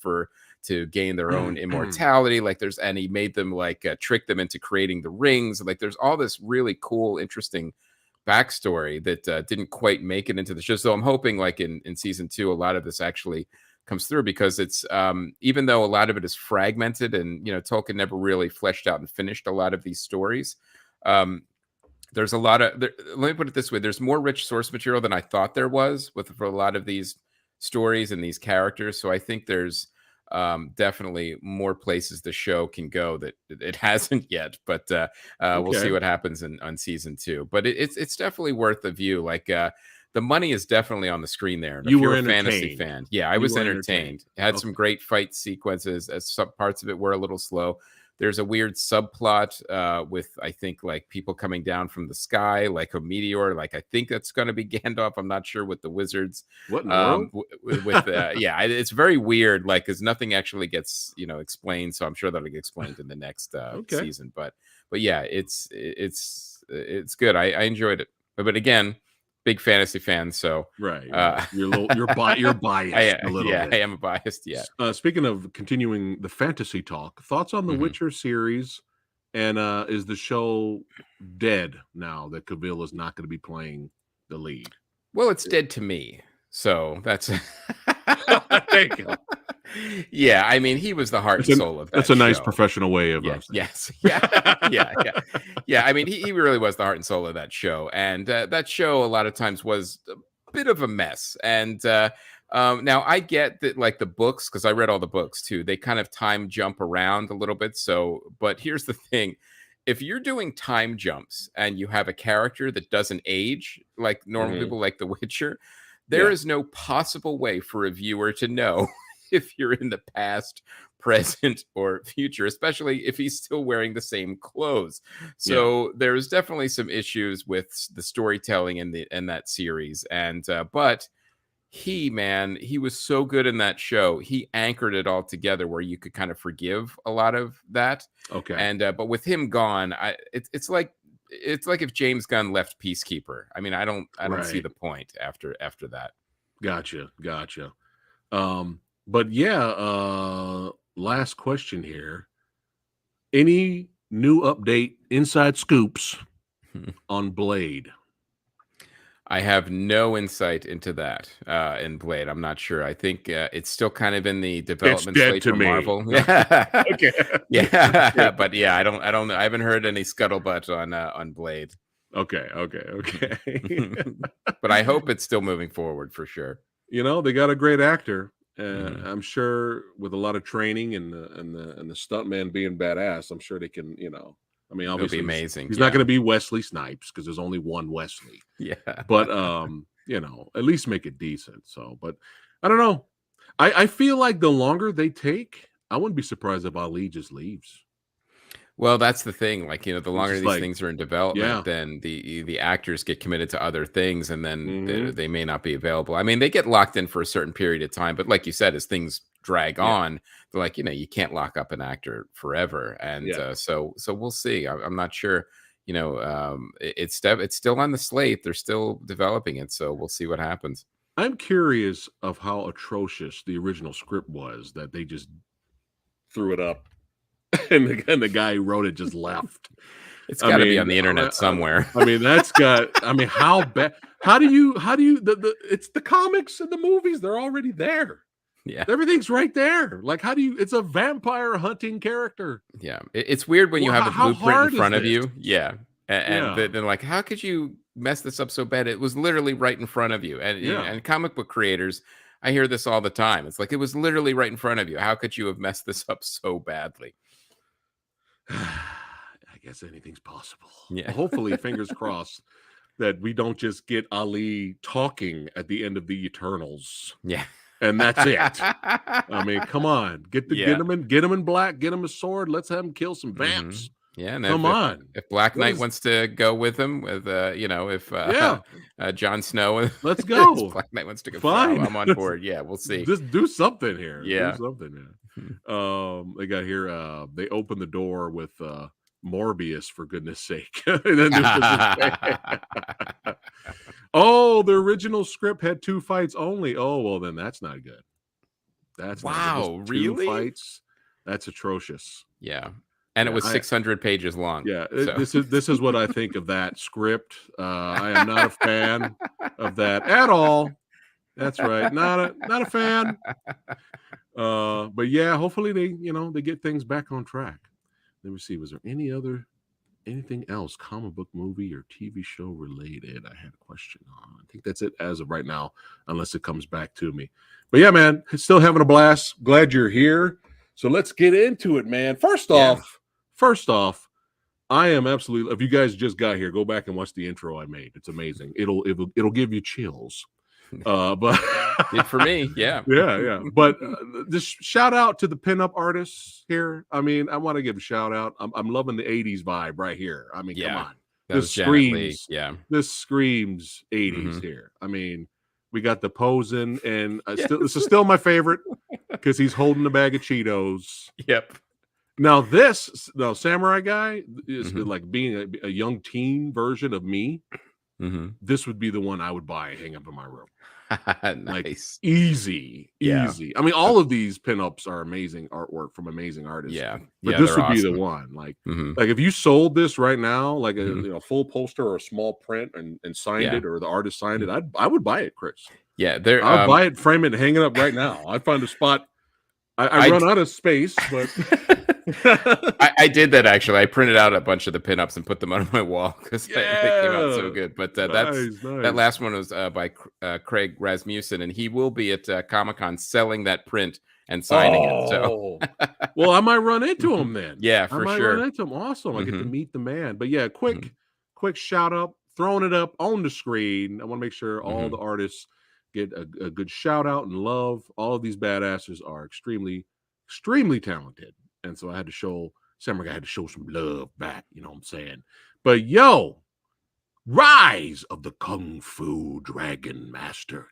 to gain their own immortality. Like, and he made them, like, trick them into creating the rings. Like, there's all this really cool, interesting backstory that didn't quite make it into the show. So I'm hoping, like, in season 2, a lot of this actually comes through, because it's even though a lot of it is fragmented, and Tolkien never really fleshed out and finished a lot of these stories. There's a lot of let me put it this way: there's more rich source material than I thought there was for a lot of these stories and these characters. So I think there's definitely more places the show can go that it hasn't yet. But we'll see Okay. what happens on season 2. But it's definitely worth the view. Like, the money is definitely on the screen there. And if You were you're a fantasy entertained. fan, yeah, I You was were entertained. entertained. It had some Okay. great fight sequences, as some parts of it were a little slow. There's a weird subplot with, I think, like, people coming down from the sky like a meteor. Like, I think that's going to be Gandalf. I'm not sure, with the wizards. What in the world? Yeah, it's very weird. Like, because nothing actually gets explained. So I'm sure that'll get explained in the next Okay. season. But yeah, it's good. I enjoyed it. But again, big fantasy fan. So Right, right. uh, You're biased a little yeah, I bit. am biased. Yeah. Speaking of continuing the fantasy talk, thoughts on the Mhm. Witcher series, and is the show dead now that Cavill is not going to be playing the lead? Well, it's dead to me. So that's Thank you. yeah, I mean, he was the heart That's and a soul of that's that a nice show. professional way of Yeah, saying yes. Yeah. Yeah, yeah. Yeah, I mean, he really was the heart and soul of that show, and that show a lot of times was a bit of a mess. And now I get that, like, the books, because I read all the books too, they kind of time jump around a little bit. So, but here's the thing: if you're doing time jumps and you have a character that doesn't age like normal it. people, like The Witcher, there Yeah. is no possible way for a viewer to know if you're in the past, present, or future, especially if he's still wearing the same clothes. Yeah. So there's definitely some issues with the storytelling in that series. And but he was so good in that show. He anchored it all together where you could kind of forgive a lot of that. Okay. And but with him gone, it's like if James Gunn left Peacekeeper. I mean, I don't see Right. the point after that. Gotcha. Gotcha. But yeah, last question here. Any new update, inside scoops on Blade? I have no insight into that in Blade. I'm not sure. I think it's still kind of in the It's development dead slate to for me. Marvel. Yeah, Okay. yeah, but yeah, I don't know. I haven't heard any scuttlebutt on Blade. Okay. Okay. Okay. But I hope it's still moving forward for sure. They got a great actor. Mhm. I'm sure with a lot of training and the stuntman being badass, I'm sure they can. I mean, It'll be obviously amazing. he's not Yeah, going to be Wesley Snipes because there's only one Wesley. yeah. But at least make it decent. So, but I don't know. I feel like the longer they take, I wouldn't be surprised if Ali just leaves. Well, that's the thing. Like, the It's longer just these like, things are in development, yeah. then the actors get committed to other things, and then Hmm. they may not be available. I mean, they get locked in for a certain period of time, but like you said, as things drag Yeah. on, they're like, you can't lock up an actor forever. And Yeah. so we'll see. I'm not sure. It's still on the slate. They're still developing it, so we'll see what happens. I'm curious of how atrocious the original script was that they just threw it up and the guy who wrote it just left. It's I got to be on mean, the internet somewhere. that's got. I mean, how bad? How do you? It's the comics and the movies. They're already there. Yeah. Everything's right there. Like, how do you? It's a vampire hunting character. Yeah, it's weird when you Well, have a how blueprint in hard is front of this? you. Yeah, And Yeah. they're like, how could you mess this up so bad? It was literally right in front of you. Yeah. And comic book creators, I hear this all the time. It's like it was literally right in front of you. How could you have messed this up so badly? I guess anything's possible. Yeah. Hopefully, fingers crossed that we don't just get Ali talking at the end of the Eternals, Yeah. and that's it. I mean, come on, get Yeah. get him in black, get him a sword. Let's have him kill some Hmm. vamps. Yeah, and Come on, if Black what Knight is? wants to go with him, with if Yeah, Jon Snow let's is go. Black Knight wants to go, Fine, I'm on board. Yeah, we'll see. just do something here. Do Yeah. something Mhm. here. They got here. They open the door with Morbius, for goodness sake. And then there's this oh, the original script had 2 fights only. Oh, well, then that's not good. That's not good. Just Wow, 2 really? fights. That's atrocious. Yeah. And it Yeah, was 600 pages long. yeah. So This is what I think of that script. I am not a fan of that at all. That's right. Not a fan. But yeah, hopefully they get things back on track. Let me see. Was there anything else, comic book, movie, or TV show related? I had a question on. I think that's it as of right now, unless it comes back to me. But yeah, man, still having a blast. Glad you're here. So let's get into it, man. First off, I am absolutely. If you guys just got here, go back and watch the intro I made. It's amazing. It'll give you chills. But did for me, yeah. yeah. But just shout out to the pinup artists here. I mean, I want to give a shout out. I'm loving the '80s vibe right here. I mean, Yeah. come on, That was Janet Leigh. Yeah. this screams '80s Mhm. here. I mean, we got the posing, and Yes. this is still my favorite because he's holding a bag of Cheetos. Yep. Now, Samurai Guy is Mhm. like being a young teen version of me. Mhm. This would be the one I would buy and hang up in my room. Like Nice. easy. Yeah. I mean, all of these pinups are amazing artwork from amazing artists. Yeah. But Yeah, this they're would be the awesome. one. Like Mhm. if you sold this right now, like a Mhm. full poster or a small print and signed Yeah. it, or the artist signed it, Mhm. I would buy it, Chris. Yeah, they're I'd buy it, frame it, and hang it up right now. I'd find a spot. I I run d- out of space, but I did that actually. I printed out a bunch of the pinups and put them on my wall because they came out so Yeah. good. But nice. that last one was by Craig Rasmussen, and he will be at Comic-Con selling that print and signing it. So Well, I might run into him then. yeah, I for might sure. run into him. Awesome. I get to Mhm. meet the man. But yeah, Mhm. quick shout out, throwing it up on the screen. I want to make sure all Mhm. the artists get a good shout out and love. All of these badasses are extremely talented. And so I had to show Samurai had to show some love back, you know what I'm saying? But yo, Rise of the Kung Fu Dragon Master.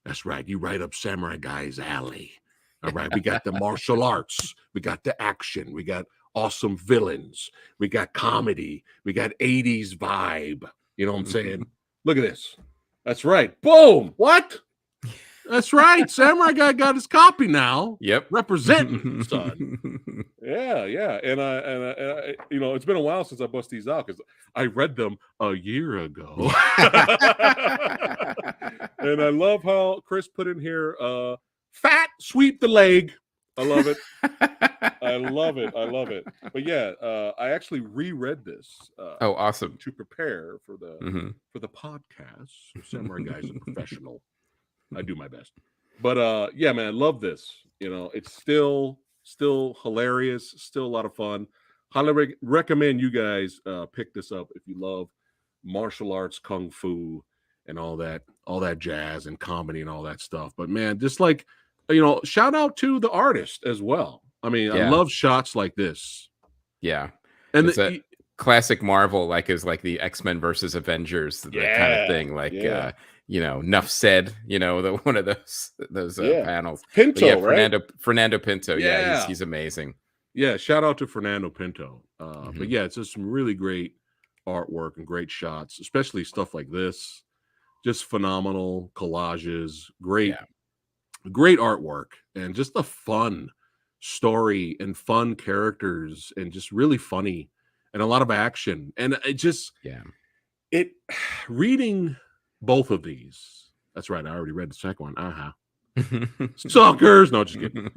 That's right. You right up Samurai Guy's alley. All right. We got the martial arts. We got the action. We got awesome villains. We got comedy. We got 80s vibe. You know what I'm saying? Look at this. That's right. Boom. What? That's right. Samurai Guy got his copy now. Yep. Representing, son. Yeah. And I it's been a while since I bust these out because I read them a year ago. And I love how Chris put in here, Phat, sweep the leg. I love it. I love it. But yeah, I actually reread this. Oh, awesome. To prepare for Mhm. the podcast. So Samurai Guy's a professional. I do my best. But yeah, man, love this. It's still hilarious, still a lot of fun. Highly recommend you guys pick this up if you love martial arts, kung fu, and all that jazz and comedy and all that stuff. But man, just like shout out to the artist as well. I mean, I Yeah. love shots like this. Yeah. And It's a classic Marvel, like is like the X-Men versus Avengers, that kind of thing. Like enough said, one of those panels. Pinto, yeah, right? Fernando Pinto. Yeah, Yeah. he's amazing. Yeah, shout out to Fernando Pinto. But yeah, it's just some really great artwork and great shots, especially stuff like this. Just phenomenal collages, great artwork, and just a fun story and fun characters, and just really funny, and a lot of action. And it reading both of these. That's right. I already read the second one. Suckers. No, just kidding.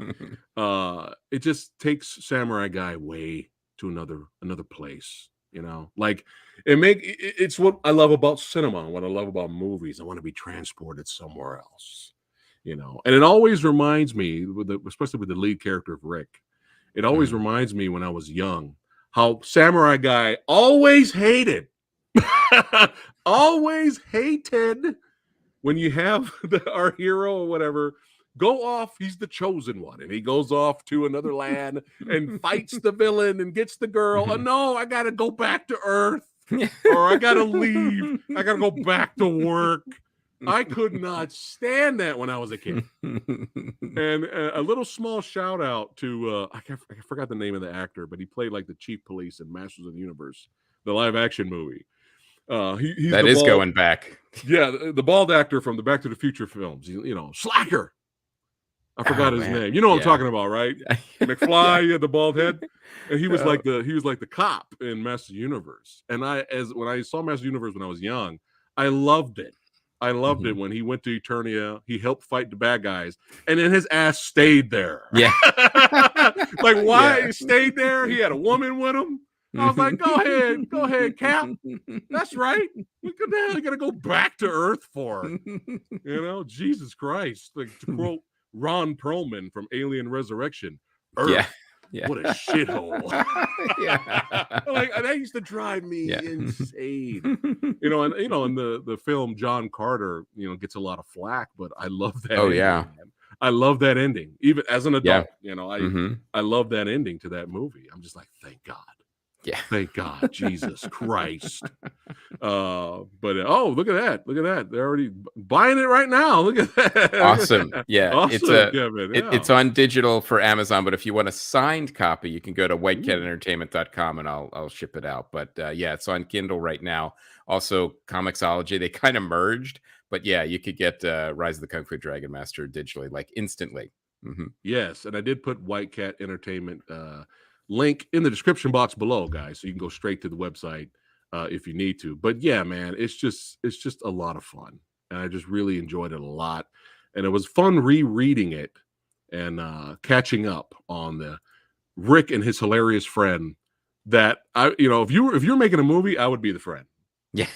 It just takes Samurai Guy way to another place. You know, like it's what I love about cinema, what I love about movies. I want to be transported somewhere else, you know. And it always reminds me, especially with the lead character of Rick, it always Mhm. reminds me when I was young how Samurai Guy always hated, always hated when you have our hero or whatever go off. He's the chosen one, and he goes off to another land and fights the villain and gets the girl. Oh Mhm. no, I gotta go back to Earth, or I gotta leave. I gotta go back to work. I could not stand that when I was a kid. And a little small shout out to I forgot the name of the actor, but he played like the chief police in Masters of the Universe, the live action movie. He's That the is bald, going back. yeah, the bald actor from the Back to the Future films. You know, Slacker. I Oh forgot his man, name. You know what I'm yeah, talking about, right? yeah. McFly, he had the bald head, and he was Oh. like the cop in Master Universe. And when I saw Master Universe when I was young, I loved it. I loved it Mhm. when he went to Eternia. He helped fight the bad guys, and then his ass stayed there. Yeah. Like, why Yeah. he stayed there? He had a woman with him. I was like, go ahead, Cap. That's right. What the hell you gotta go back to Earth for? You know, Jesus Christ. Like, to quote Ron Perlman from Alien Resurrection, Yeah. Earth, Yeah. what a shithole. Yeah. Like, that used to drive me Yeah. insane. You know, and in the film, John Carter, gets a lot of flack, but I love that Oh, ending, yeah. man. I love that ending. Even as an Yeah. adult, Mhm. I love that ending to that movie. I'm just like, thank God. Yeah. Thank God, Jesus Christ. But oh, look at that. Look at that. They're already buying it right now. Look at Awesome. that. Yeah, Awesome, Kevin. Yeah. it's on digital for Amazon, but if you want a signed copy, you can go to Ooh. whitecatentertainment.com and I'll ship it out. But yeah, it's on Kindle right now. Also, Comixology, they kind of merged, but yeah, you could get Rise of the Kung Fu Dragon Master digitally, like instantly. Hmm. Yes, and I did put White Cat Entertainment link in the description box below, guys, so you can go straight to the website if you need to. But yeah, man, it's just a lot of fun, and I just really enjoyed it a lot, and it was fun rereading it and catching up on the Rick and his hilarious friend. That if you're making a movie, I would be the friend. Yeah.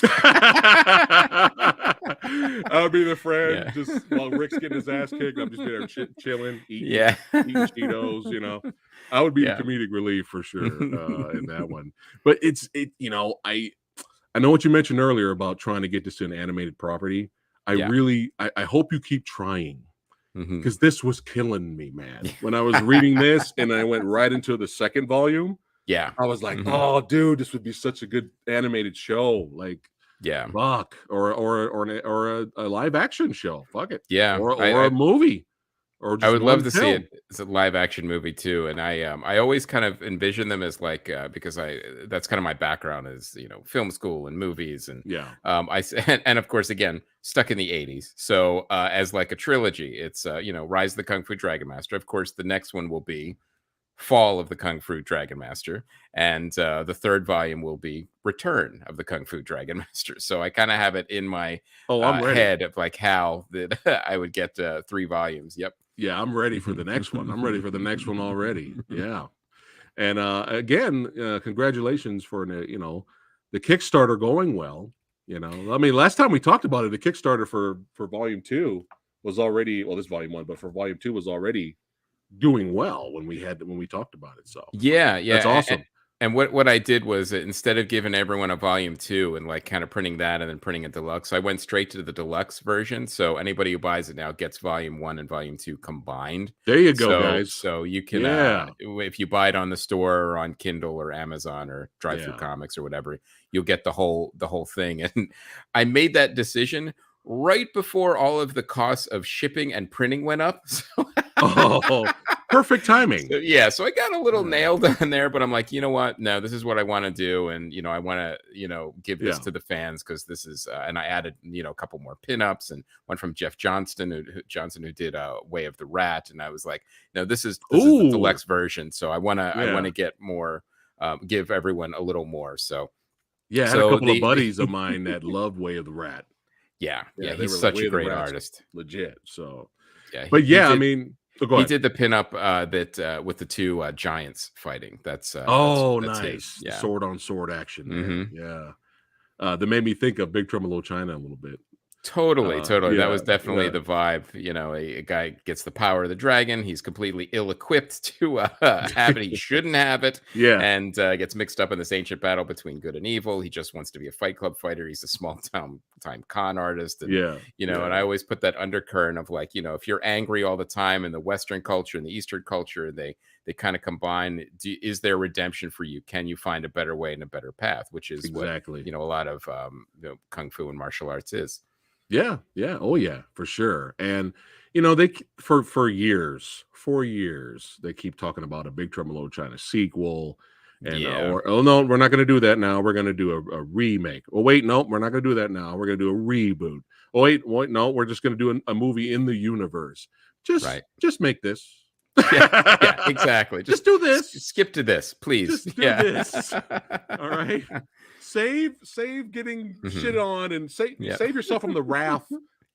I'll be the friend Yeah. just while Rick's getting his ass kicked. I'm just be there chilling, Yeah. eating Cheetos. I would be the Yeah. comedic relief for sure in that one. But I know what you mentioned earlier about trying to get this to an animated property. Yeah. I hope you keep trying, Hmm. because this was killing me, man. When I was reading this and I went right into the second volume, Yeah. I was like, Hmm. oh, dude, this would be such a good animated show. Like, Yeah. fuck, or a live action show. Fuck it, Yeah. or a movie, or I just would love one to see film. it as a live action movie too, and I always kind of envision them as like because I that's kind of my background is film school and movies and Yeah. and of course again stuck in the 80s, so as like a trilogy, it's Rise of the Kung Fu Dragon Master. Of course, the next one will be Fall of the Kung Fu Dragon Master, and the third volume will be Return of the Kung Fu Dragon Master. So I kind of have it in my Oh, I'm ready. head of like how that I would get 3 volumes. Yep. Yeah, I'm ready for the next one. I'm ready for the next one already. Yeah. And again, congratulations for the Kickstarter going well. I mean, last time we talked about it, the Kickstarter for Volume 2 was already, well, this Volume 1, but for Volume 2 was already doing well when we talked about it. So Yeah, that's yeah, awesome. and what I did was instead of giving everyone a volume 2 and, like, kinda printing that and then printing a deluxe, I went straight to the deluxe version, so anybody who buys it now gets volume 1 and volume 2 combined. There you go, So guys. so you can, Yeah. if you buy it on the store or on Kindle or Amazon or Drive Through Yeah. Comics or whatever, you'll get the whole thing, and I made that decision right before all of the costs of shipping and printing went up, so Oh, perfect timing. so yeah, so I got a little Yeah. nailed on there, but I'm like, you know what? No, this is what I want to do, and I want to, give this Yeah. to the fans because this is, and I added, a couple more pinups and one from Jeff Johnston, who did Way of the Rat, and I was like, no, this is the Ooh. deluxe version, so I wanna Yeah. get more, give everyone a little more. So Yeah, I had a so couple of the buddies of mine that loved Way of the Rat. yeah, Yeah, they he's were like, such Way a of the great Rat's artist. legit. So, Yeah, he but he yeah, I did. mean, So go He ahead. did the pinup that with the two giants fighting. Oh, That's his. nice. The Yeah. sword on sword action there. Hmm. Yeah. That made me think of Big Trouble in Little China a little bit. Totally, totally. That Yeah, was definitely yeah, the vibe. A guy gets the power of the dragon. He's completely ill-equipped to have it. He shouldn't have it, yeah, and gets mixed up in this ancient battle between good and evil. He just wants to be a Fight Club fighter. He's a small time con artist, and yeah, and yeah. I always put that undercurrent of like, if you're angry all the time in the Western culture and the Eastern culture, they kind of combine. Is there redemption for you? Can you find a better way and a better path? Which is what Exactly. a lot of kung fu and martial arts is. Yeah, yeah. Oh, yeah, for sure. And for years, 4 years, they keep talking about a Big Trouble in Little China sequel, and Yeah. or oh no, we're not going to do that now. We're going to do a remake. Oh wait, no, we're not going to do that now. We're going to do a reboot. Oh wait, no, we're just going to do a movie in the universe. Just Right. just make this. Yeah. Yeah. Exactly. Just do this. Skip to this, please. Just do Yeah. this. All right. Save getting shit Mhm. on, and Yeah. save yourself from the wrath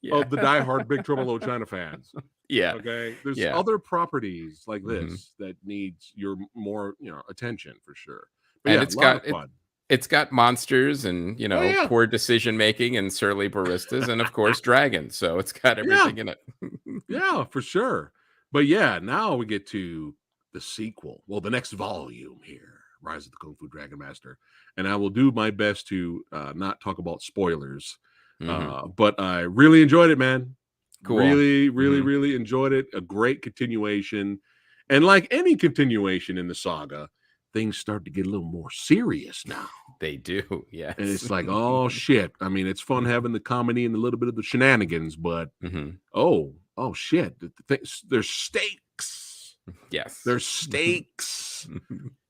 Yeah. of the diehard Big Trouble in Little China fans. Yeah. Okay. There's Yeah. other properties like Mhm. this that needs your more, attention for sure. But And yeah, a lot of fun. it's got monsters and Oh yeah. poor decision making and surly baristas and of course dragons. So it's got Yeah. everything in it. Yeah, for sure. But yeah, now we get to the sequel. Well, the next volume here, Rise of the Kung Fu Dragon Master. And I will do my best to not talk about spoilers. Mhm. But I really enjoyed it, man. Cool. Really, really, Mhm. really enjoyed it. A great continuation. And like any continuation in the saga, things start to get a little more serious now. They do. And Yes. it's like, oh shit. I mean, it's fun having the comedy and a little bit of the shenanigans, but Mhm. oh shit. There's stakes. Yes. There's stakes.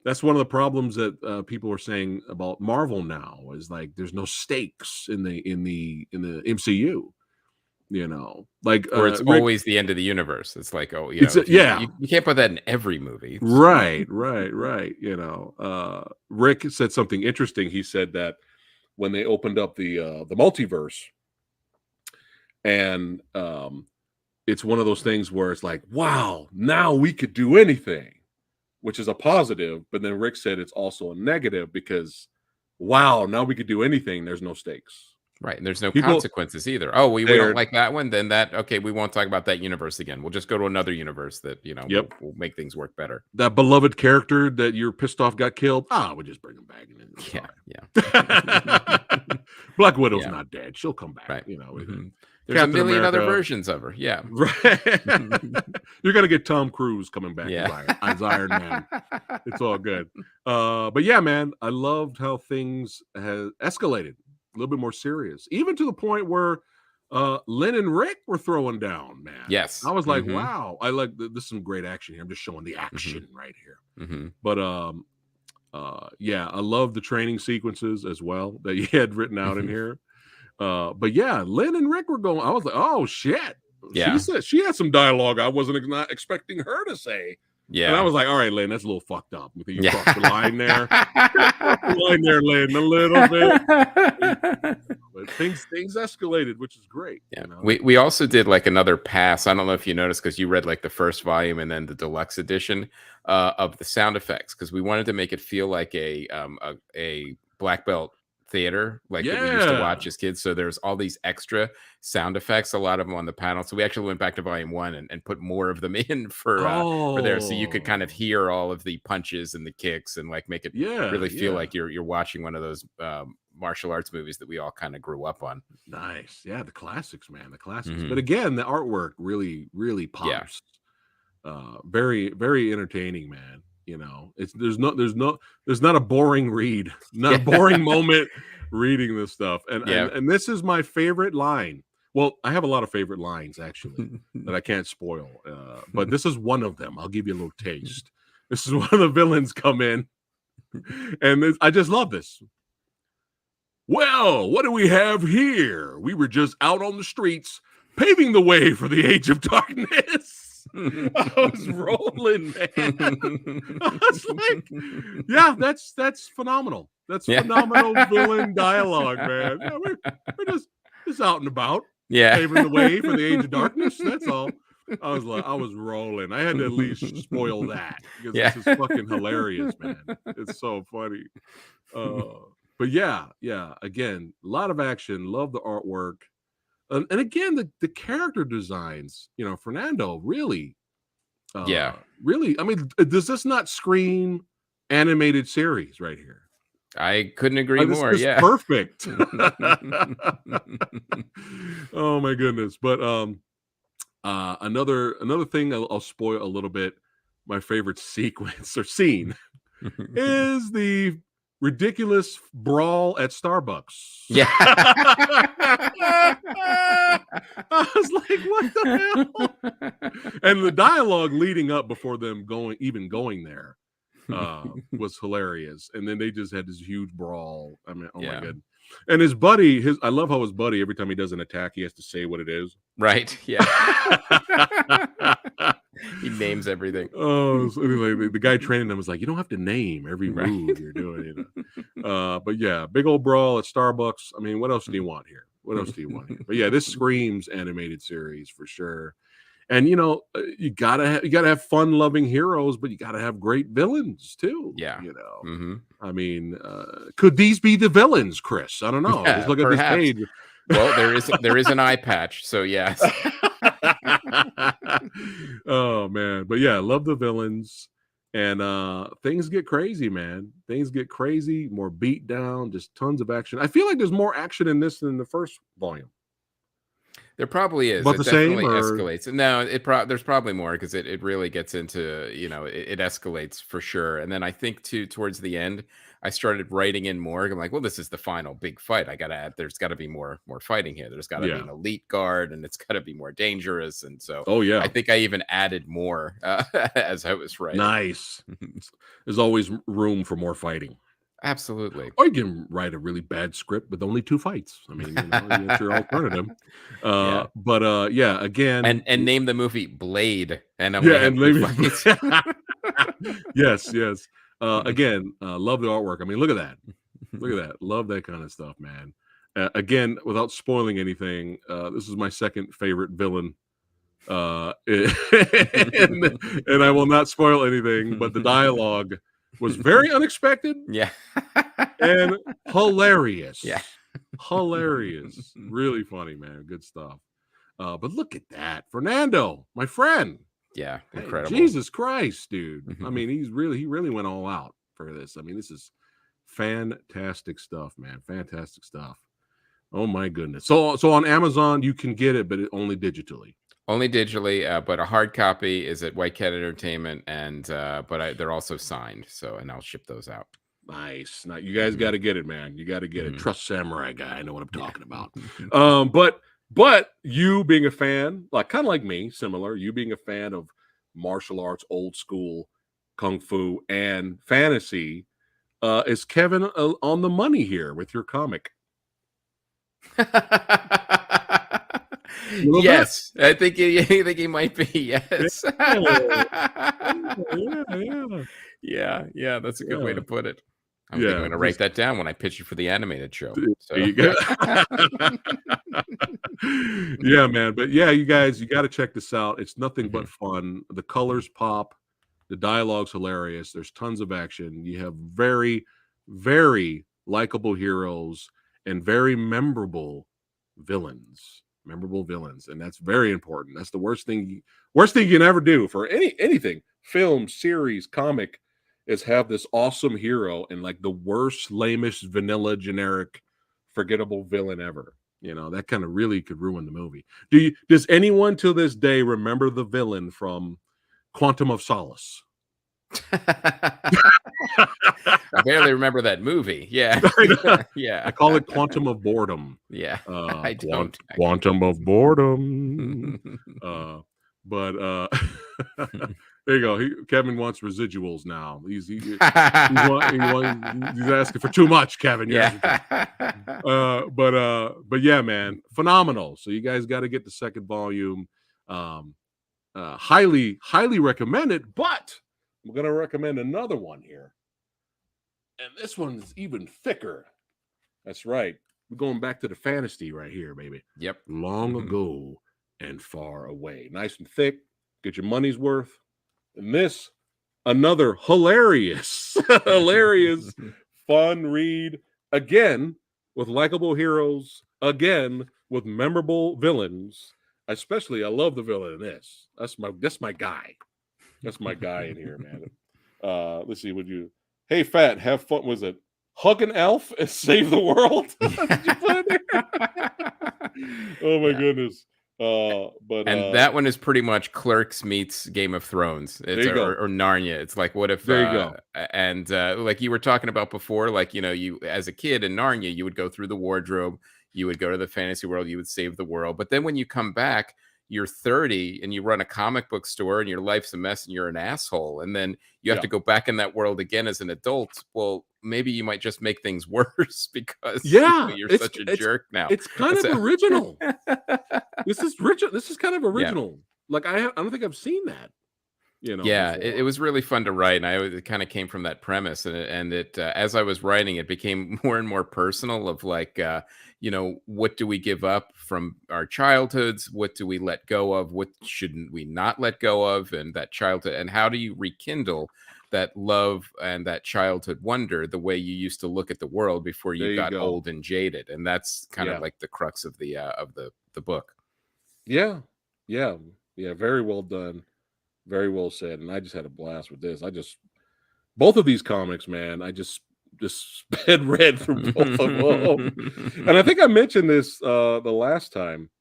That's one of the problems that people are saying about Marvel now is like there's no stakes in the MCU. Like Or it's Rick. always the end of the universe. It's like, oh, Yeah, you can't put that in every movie. right. Rick said something interesting. He said that when they opened up the multiverse, and it's one of those things where it's like, wow, now we could do anything, which is a positive. But then Rick said it's also a negative because, wow, now we could do anything. There's no stakes. Right, and there's no People, consequences either. Oh, we don't they're, like that one, then okay, we won't talk about that universe again. We'll just go to another universe that, yep, we'll make things work better. that beloved character that you're pissed off got killed. We just bring him back. And it's Yeah, yeah. Black Widow's Yeah. not dead. She'll come back. Right. Mhm. There's Captain a million other America. versions of her. Yeah. Right. You're gonna get Tom Cruise coming back Yeah. as Iron Man. It's all good. But yeah, man, I loved how things have escalated a little bit more serious, even to the point where Lynn and Rick were throwing down, man. Yes. I was like, Mhm. wow, I like this is some great action here. I'm just showing the Mhm. action right here. Mhm. But yeah, I love the training sequences as well that you had written out in here. But yeah, Lynn and Rick were going. I was like, oh shit. Yeah. She had some dialogue I wasn't not expecting her to say. And I Yeah. was like, all right, Lynn, that's a little fucked up. You Yeah. crossed the line there. Crossed the line there, Lynn, a little bit. But things escalated, which is great. Yeah. You know? We also did like another pass. I don't know if you noticed because you read like the first volume and then the deluxe edition of the sound effects because we wanted to make it feel like a black belt theater like that we used to watch as kids. So there's all these extra sound effects, a lot of them on the panel. So we actually went back to volume 1 and put more of them in for there, so you could kind of hear all of the punches and the kicks and like make it really feel like you're watching one of those martial arts movies that we all kind of grew up on. Nice. Yeah, the classics, man. The classics. Mhm. But again, the artwork really pops. Very, very entertaining, man. There's not a boring read, not a boring moment reading this stuff. And this is my favorite line. Well, I have a lot of favorite lines actually that I can't spoil. But this is one of them. I'll give you a little taste. This is one of the villains come in, and I just love this. Well, what do we have here? We were just out on the streets paving the way for the age of darkness. I was rolling, man. I was like, yeah, that's phenomenal. That's phenomenal villain dialogue, man. Yeah, we're just out and about, paving the way for the age of darkness. That's all. I was rolling. I had to at least spoil that because Yeah. this is fucking hilarious, man. It's so funny. But yeah, again, a lot of action. Love the artwork. And again, the character designs, Fernando really, Yeah. really, I mean, does this not scream animated series right here? I couldn't agree This more. is Yeah. perfect. Oh my goodness. But another thing I'll spoil a little bit. My favorite sequence or scene is the ridiculous brawl at Starbucks. Yeah. I was like, what the hell? And the dialogue leading up before them going there was hilarious. And then they just had this huge brawl. I mean, oh my Yeah. god. And his buddy, I love how his buddy, every time he does an attack, he has to say what it is. Right. Yeah. He names everything. Oh, so anyway, the guy training him was like, you don't have to name every Right. move you're doing. But yeah, big old brawl at Starbucks. I mean, what else do you want here? What else do you want here? But yeah, this screams animated series for sure. And you gotta have fun loving heroes, but you gotta have great villains too. Yeah. I mean, could these be the villains, Chris? I don't know. Just look at this Perhaps. page. Well, there is an eye patch, so yes. Oh man, but yeah, love the villains. And things get crazy, man. Things get crazy, more beat down, just tons of action. I feel like there's more action in this than the first volume. There probably is. About It the same, definitely or escalates. No, there's probably more because it really gets into, it escalates for sure. And then I think towards the end, I started writing in more. I'm like, well, this is the final big fight. There's gotta be more fighting here. There's gotta be yeah. an elite guard, and it's gotta be more dangerous. And so Oh yeah. I think I even added more as I was writing. Nice. There's always room for more fighting. Absolutely. Or you can write a really bad script with only 2 fights. I mean, that's your alternative. Yeah. But yeah, again, And name the movie Blade, and I'm yeah, gonna have and two maybe fights. yes. Again, love the artwork. I mean, look at that. Look at that. Love that kind of stuff, man. Again, without spoiling anything, this is my second favorite villain. And I will not spoil anything, but the dialogue was very unexpected Yeah. and hilarious. Yeah. Hilarious. Really funny, man. Good stuff. But look at that. Fernando, my friend. Yeah, Hey, incredible. Jesus Christ, dude. I mean, he really went all out for this. I mean, this is fantastic stuff, man. Fantastic stuff. Oh my goodness. So on Amazon you can get it, but only digitally. Only digitally, but a hard copy is at White Cat Entertainment, and they're also signed. So, and I'll ship those out. Nice. Now you guys got to get it, man. You got to get it. Mhm. Trust Samurai Guy. I know what I'm Yeah. talking about. But you being a fan, like kind of like me, similar, you being a fan of martial arts, old school, kung fu, and fantasy, is Kevin on the money here with your comic? A little bit. Yes, I think he might be. Yes. Yeah. That's a good way Yeah. to put it. I'm going to write Just that down when I pitch you for the animated show. there So, you go. Yeah, man. But yeah, you guys, you got to check this out. It's nothing but fun. The colors pop. The dialogue's hilarious. There's tons of action. You have very, very likable heroes and very memorable villains. Memorable villains, and that's very important. That's the worst thing you can ever do for anything, film, series, comic, is have this awesome hero and like the worst, lamest, vanilla, generic, forgettable villain ever. That kind of really could ruin the movie. Does anyone to this day remember the villain from Quantum of Solace? I barely remember that movie. Yeah. Yeah. I call it Quantum of Boredom. Yeah. I don't. Quantum of Boredom. But there you go. Kevin wants residuals now. He's asking for too much, Kevin. Yeah. But yeah, man, phenomenal. So you guys got to get the second volume. Highly recommend it. But I'm gonna recommend another one here, and this one is even thicker. That's right. We're going back to the fantasy right here, baby. Yep. Long ago, and far away. Nice and thick, get your money's worth. And this, another hilarious, hilarious, fun read. Again, with likable heroes. Again, with memorable villains. Especially, I love the villain in this. That's my guy. That's my guy in here, man. Let's see. Would you? Hey, Phat, have fun. Was it hug an elf and save the world? Did you put it there? Oh my goodness. And that one is pretty much Clerks meets Game of Thrones. It's there you go. or Narnia. It's like, what if There you go. and like you were talking about before, like, you know, you as a kid in Narnia, you would go through the wardrobe, you would go to the fantasy world, you would save the world. But then when you come back, you're 30 and you run a comic book store and your life's a mess and you're an asshole. And then you have to go back in that world again as an adult. Well, maybe you might just make things worse because you're such a jerk now. It's kind of original. This is kind of original. Like I don't think I've seen that. You know, yeah, it was really fun to write, and it kind of came from that premise, and it as I was writing, it became more and more personal. Of like, you know, what do we give up from our childhoods? What do we let go of? What shouldn't we not let go of? And that childhood, and how do you rekindle that love and that childhood wonder the way you used to look at the world before you got old and jaded? And that's kind of like the crux of the book. Yeah, very well done. Very well said. And I just had a blast with this. Both of these comics, man, I just sped read through both of them. And I think I mentioned this the last time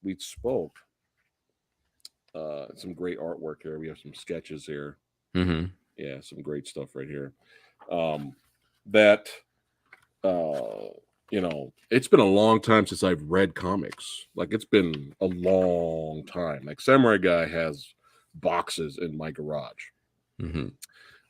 we spoke. Some great artwork here. We have some sketches here. Yeah, some great stuff right here. You know, it's been a long time since I've read comics. Like, it's been a long time. Like, Samurai Guy has boxes in my garage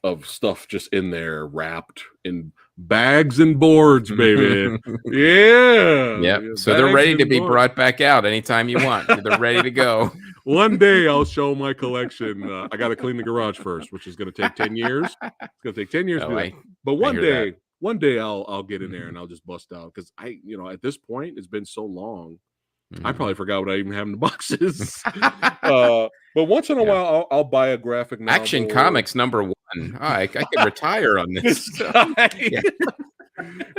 of stuff just in there, wrapped in bags and boards, baby. Yeah. So they're ready to be brought back out anytime you want. They're ready to go. One day I'll show my collection. I got to clean the garage first, which is going to take 10 years. It's going to take 10 years. But one day I'll get in there and I'll just bust out, because you know, at this point, it's been so long, I probably forgot what I even have in the boxes. But once in a while, I'll buy a graphic novel. Action Comics #1. I can retire on this.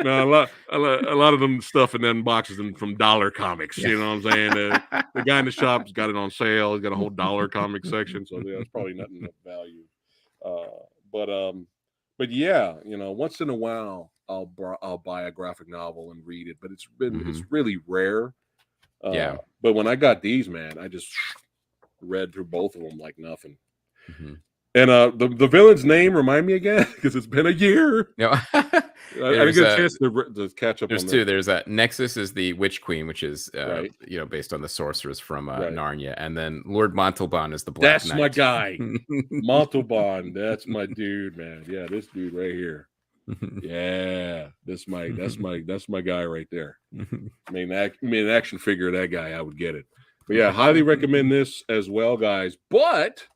No, a lot of them stuff in them boxes and from Dollar Comics. You know what I'm saying? The guy in the shop's got it on sale. He's got a whole Dollar Comic section, so it's probably nothing of value. But yeah, you know, once in a while I'll buy a graphic novel and read it, but it's really rare. But when I got these, man, I just read through both of them like nothing. And the villain's name, remind me again, because it's been a year. I didn't get a chance to catch up. There's two. There's Nexus is the Witch Queen, which is you know, based on the sorceress from Narnia, and then Lord Montalban is the Black Knight. That's my guy, Montalban. That's my dude, man. Yeah, this dude right here. Yeah, that's my guy right there. I mean, an action figure of that guy, I would get it. But yeah, highly recommend this as well, guys. But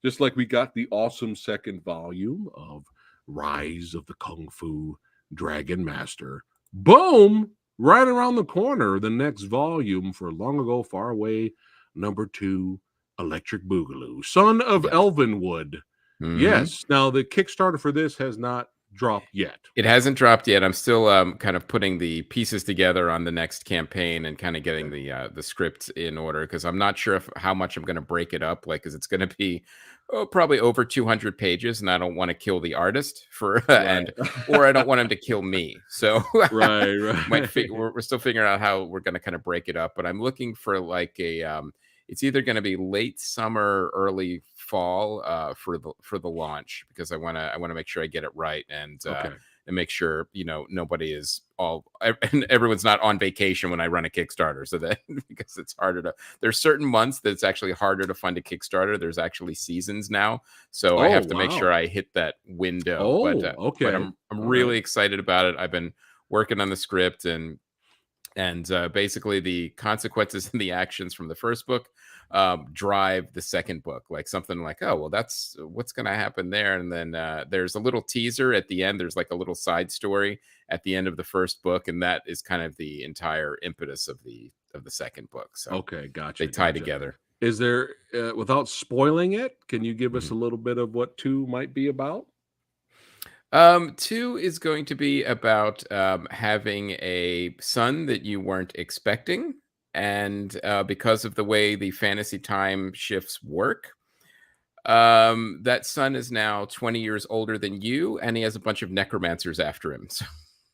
just like we got the awesome second volume of Rise of the Kung Fu Dragon Master, boom, right around the corner, the next volume for Long Ago Far Away, #2, Electric Boogaloo, Son of Elvenwood. Yes. Now, the Kickstarter for this has not dropped yet. It hasn't dropped yet. I'm still kind of putting the pieces together on the next campaign and kind of getting the script in order, because I'm not sure how much I'm going to break it up, like, because it's going to be probably over 200 pages, and I don't want to kill the artist or I don't want him to kill me. So we're still figuring out how we're going to kind of break it up, but I'm looking for like it's either going to be late summer, early fall for the launch, because I want to make sure I get it right and make sure, you know, nobody is and everyone's not on vacation when I run a Kickstarter, so that because it's harder there's certain months that it's actually harder to fund a Kickstarter. There's actually seasons now, so I have to make sure I hit that window. But I'm really excited about it. I've been working on the script and basically the consequences and the actions from the first book drive the second book, like something like, oh, well, that's what's going to happen there. And then there's a little teaser at the end. There's like a little side story at the end of the first book, and that is kind of the entire impetus of the of the second book. So Okay, they gotcha, tie gotcha. together. Is there, without spoiling it, can you give us Mhm. a little bit of what 2 might be about? Two is going to be about having a son that you weren't expecting. And because of the way the fantasy time shifts work, that son is now 20 years older than you, and he has a bunch of necromancers after him. So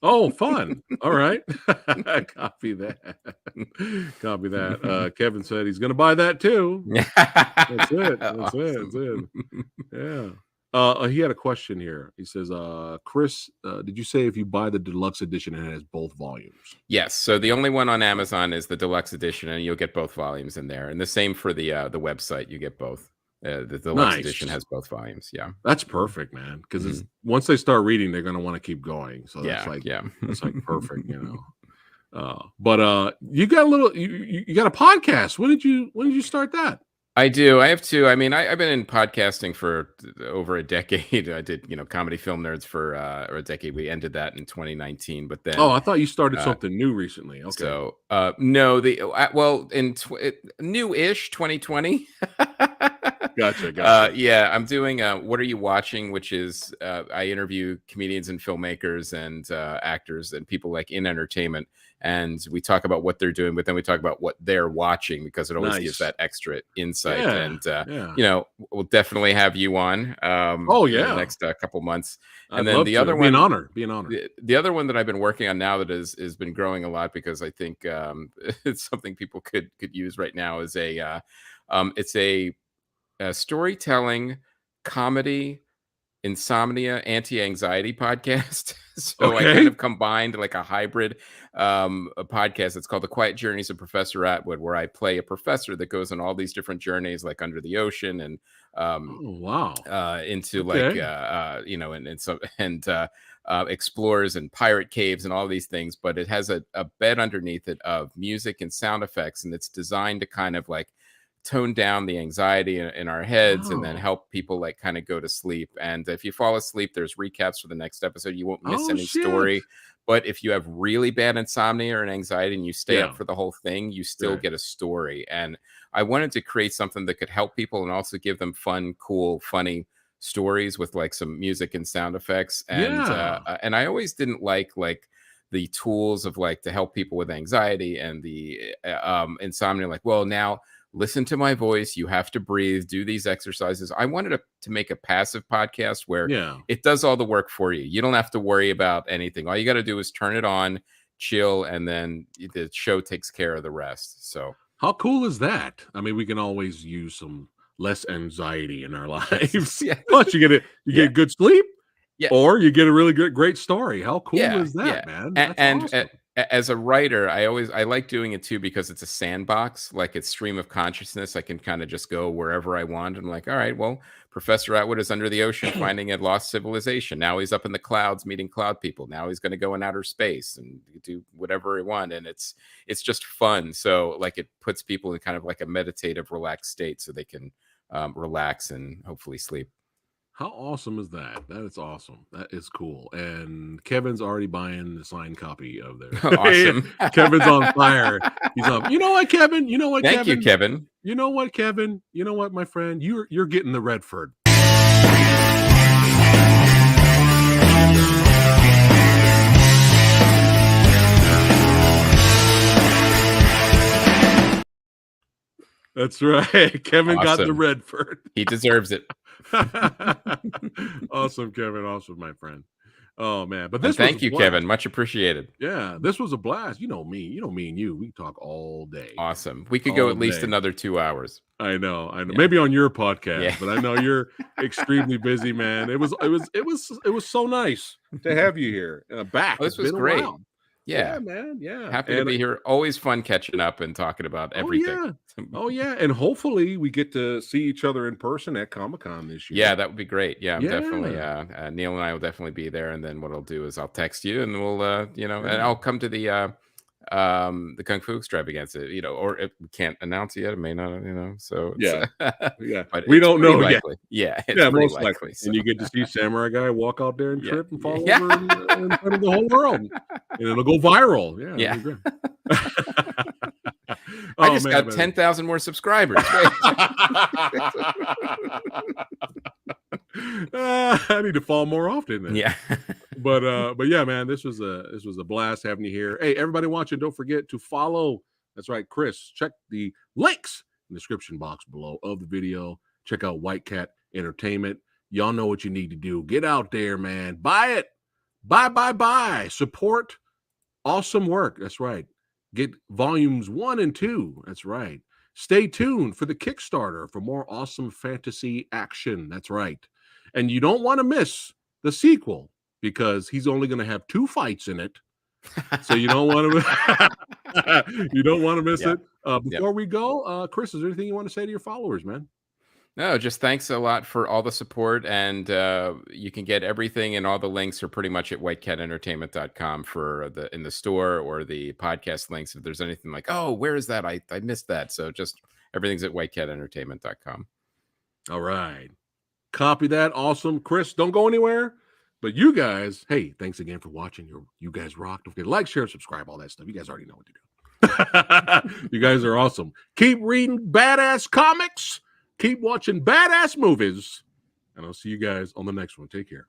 Oh, fun. All right. Copy that. Copy that. Kevin said he's gonna buy that too. That's it. That's it. That's awesome. it. Yeah. He had a question here. He says, Chris, did you say if you buy the deluxe edition and it has both volumes? Yes. So the only one on Amazon is the deluxe edition, and you'll get both volumes in there. And the same for the website. You get both. The deluxe edition Nice. has both volumes. Yeah. That's perfect, man. Because it's Mhm. once they start reading, they're gonna want to keep going. So Yeah. Yeah. that's like perfect, you know. But you got a little you got a podcast. When did you start that? I do. I have two. I mean, I've been in podcasting for over a decade. I did, Comedy Film Nerds for a decade. We ended that in 2019, but Oh, then I thought you started uh, something new recently. Okay. so no, well in new-ish 2020. Gotcha, gotcha. Yeah, I'm doing What Are You Watching, which is I interview comedians and filmmakers and actors and people like in entertainment, and we talk about what they're doing, but then we talk about what they're watching because it always gives Nice. that extra insight. Yeah, And yeah. we'll definitely have you on Oh, in the yeah. next couple months. And I'd then love the to. other It'd be an one, honor. Be an honor. the other one that I've been working on now that has been growing a lot because I think it's something people could use right now is it's a storytelling comedy insomnia anti-anxiety podcast. So I kind Okay. of combined like a hybrid a podcast. It's called The Quiet Journeys of Professor Atwood, where I play a professor that goes on all these different journeys, like under the ocean and Oh, wow. into like Okay. and so and explores and pirate caves and all these things. But it has a bed underneath it of music and sound effects, and it's designed to kind of like tone down the anxiety in our heads and then Oh. help people like kind of go to sleep. And if you fall asleep, there's recaps for the next episode. You won't miss Oh, any shit. story. But if you have really bad insomnia or an anxiety and you stay up Yeah. for the whole thing, you still Right. get a story. And I wanted to create something that could help people and also give them fun, cool, funny stories with like some music and sound effects. Yeah. And I always didn't like the tools of like to help people with anxiety and the insomnia. Like, well, now listen to my voice. You have to breathe, do these exercises. I wanted to make a passive podcast where Yeah. it does all the work for you. You don't have to worry about anything. All you got to do is turn it on, chill, and then the show takes care of the rest. So How cool is that? I mean, we can always use some less anxiety in our lives. yeah, Plus, you yeah, get good sleep, yeah. or you get a really great story. How cool Yeah, is that, yeah. man? A- That's And, awesome. as a writer, I like doing it too because it's a sandbox, like it's stream of consciousness. I can kind of just go wherever I want. I'm like, all right, well, Professor Atwood is under the ocean finding a lost civilization. Now he's up in the clouds meeting cloud people. Now he's going to go in outer space and do whatever he wants, and it's just fun. So like it puts people in kind of like a meditative, relaxed state, so they can relax and hopefully sleep. How awesome is that? That is awesome. That is cool. And Kevin's already buying the signed copy of there. Awesome. Kevin's on fire. He's on. You know what, Kevin? You know what, Thank you, Kevin? Kevin. You know what, Kevin? You know what, my friend? You're getting the Redford. That's right. Kevin got the Awesome. Redford. He deserves it. Awesome, Kevin. Awesome, my friend. Oh man, but And this was a thank you, blast. Kevin. Much appreciated. Yeah, this was a blast. You know me. You know me and you. We talk all day. Awesome. We could go All at least day. another 2 hours. I know. I know. Yeah. Maybe on your podcast, Yeah. but I know you're extremely busy, man. It was so nice to have you here. Back. Oh, It's this was been a great. while. Yeah. Yeah, man. Yeah. Happy to be here. Always fun catching up and talking about Oh everything. yeah. Oh yeah. And hopefully we get to see each other in person at Comic-Con this year. Yeah, that would be great. Yeah, I'm definitely Yeah. Neil and I will definitely be there. And then what I'll do is I'll text you and we'll and Yeah. I'll come to the Kung Fu extravaganza, or if we can't announce it yet, it may not, so it's, Yeah. Yeah. but We it's don't pretty know yet. likely. Yeah, it's Yeah, pretty most likely. likely. So. And you get to see Samurai Guy walk out there and Yeah. trip and fall Yeah. over in front of the whole world. And it'll go viral. Yeah. Yeah. It'll be great. I Oh just man, got 10,000 more subscribers. Wait. I need to fall more often then. Yeah. But yeah, man, this was a blast having you here. Hey, everybody watching, don't forget to follow. That's right, Chris. Check the links in the description box below of the video. Check out White Cat Entertainment. Y'all know what you need to do. Get out there, man. Buy it. Buy. Support awesome work. That's right. Get volumes 1 and 2. That's right. Stay tuned for the Kickstarter for more awesome fantasy action. That's right. And you don't want to miss the sequel because he's only going to have 2 fights in it. So you don't want to miss Yeah. it. Before we go, Chris, is there anything you want to say to your followers, man? No, just thanks a lot for all the support. And you can get everything, and all the links are pretty much at whitecatentertainment.com for in the store, or the podcast links. If there's anything like, oh, where is that? I missed that. So just everything's at whitecatentertainment.com. All right. Copy that. Awesome. Chris, don't go anywhere. But you guys, hey, thanks again for watching. You guys rock. Don't forget to like, share, subscribe, all that stuff. You guys already know what to do. You guys are awesome. Keep reading badass comics. Keep watching badass movies. And I'll see you guys on the next one. Take care.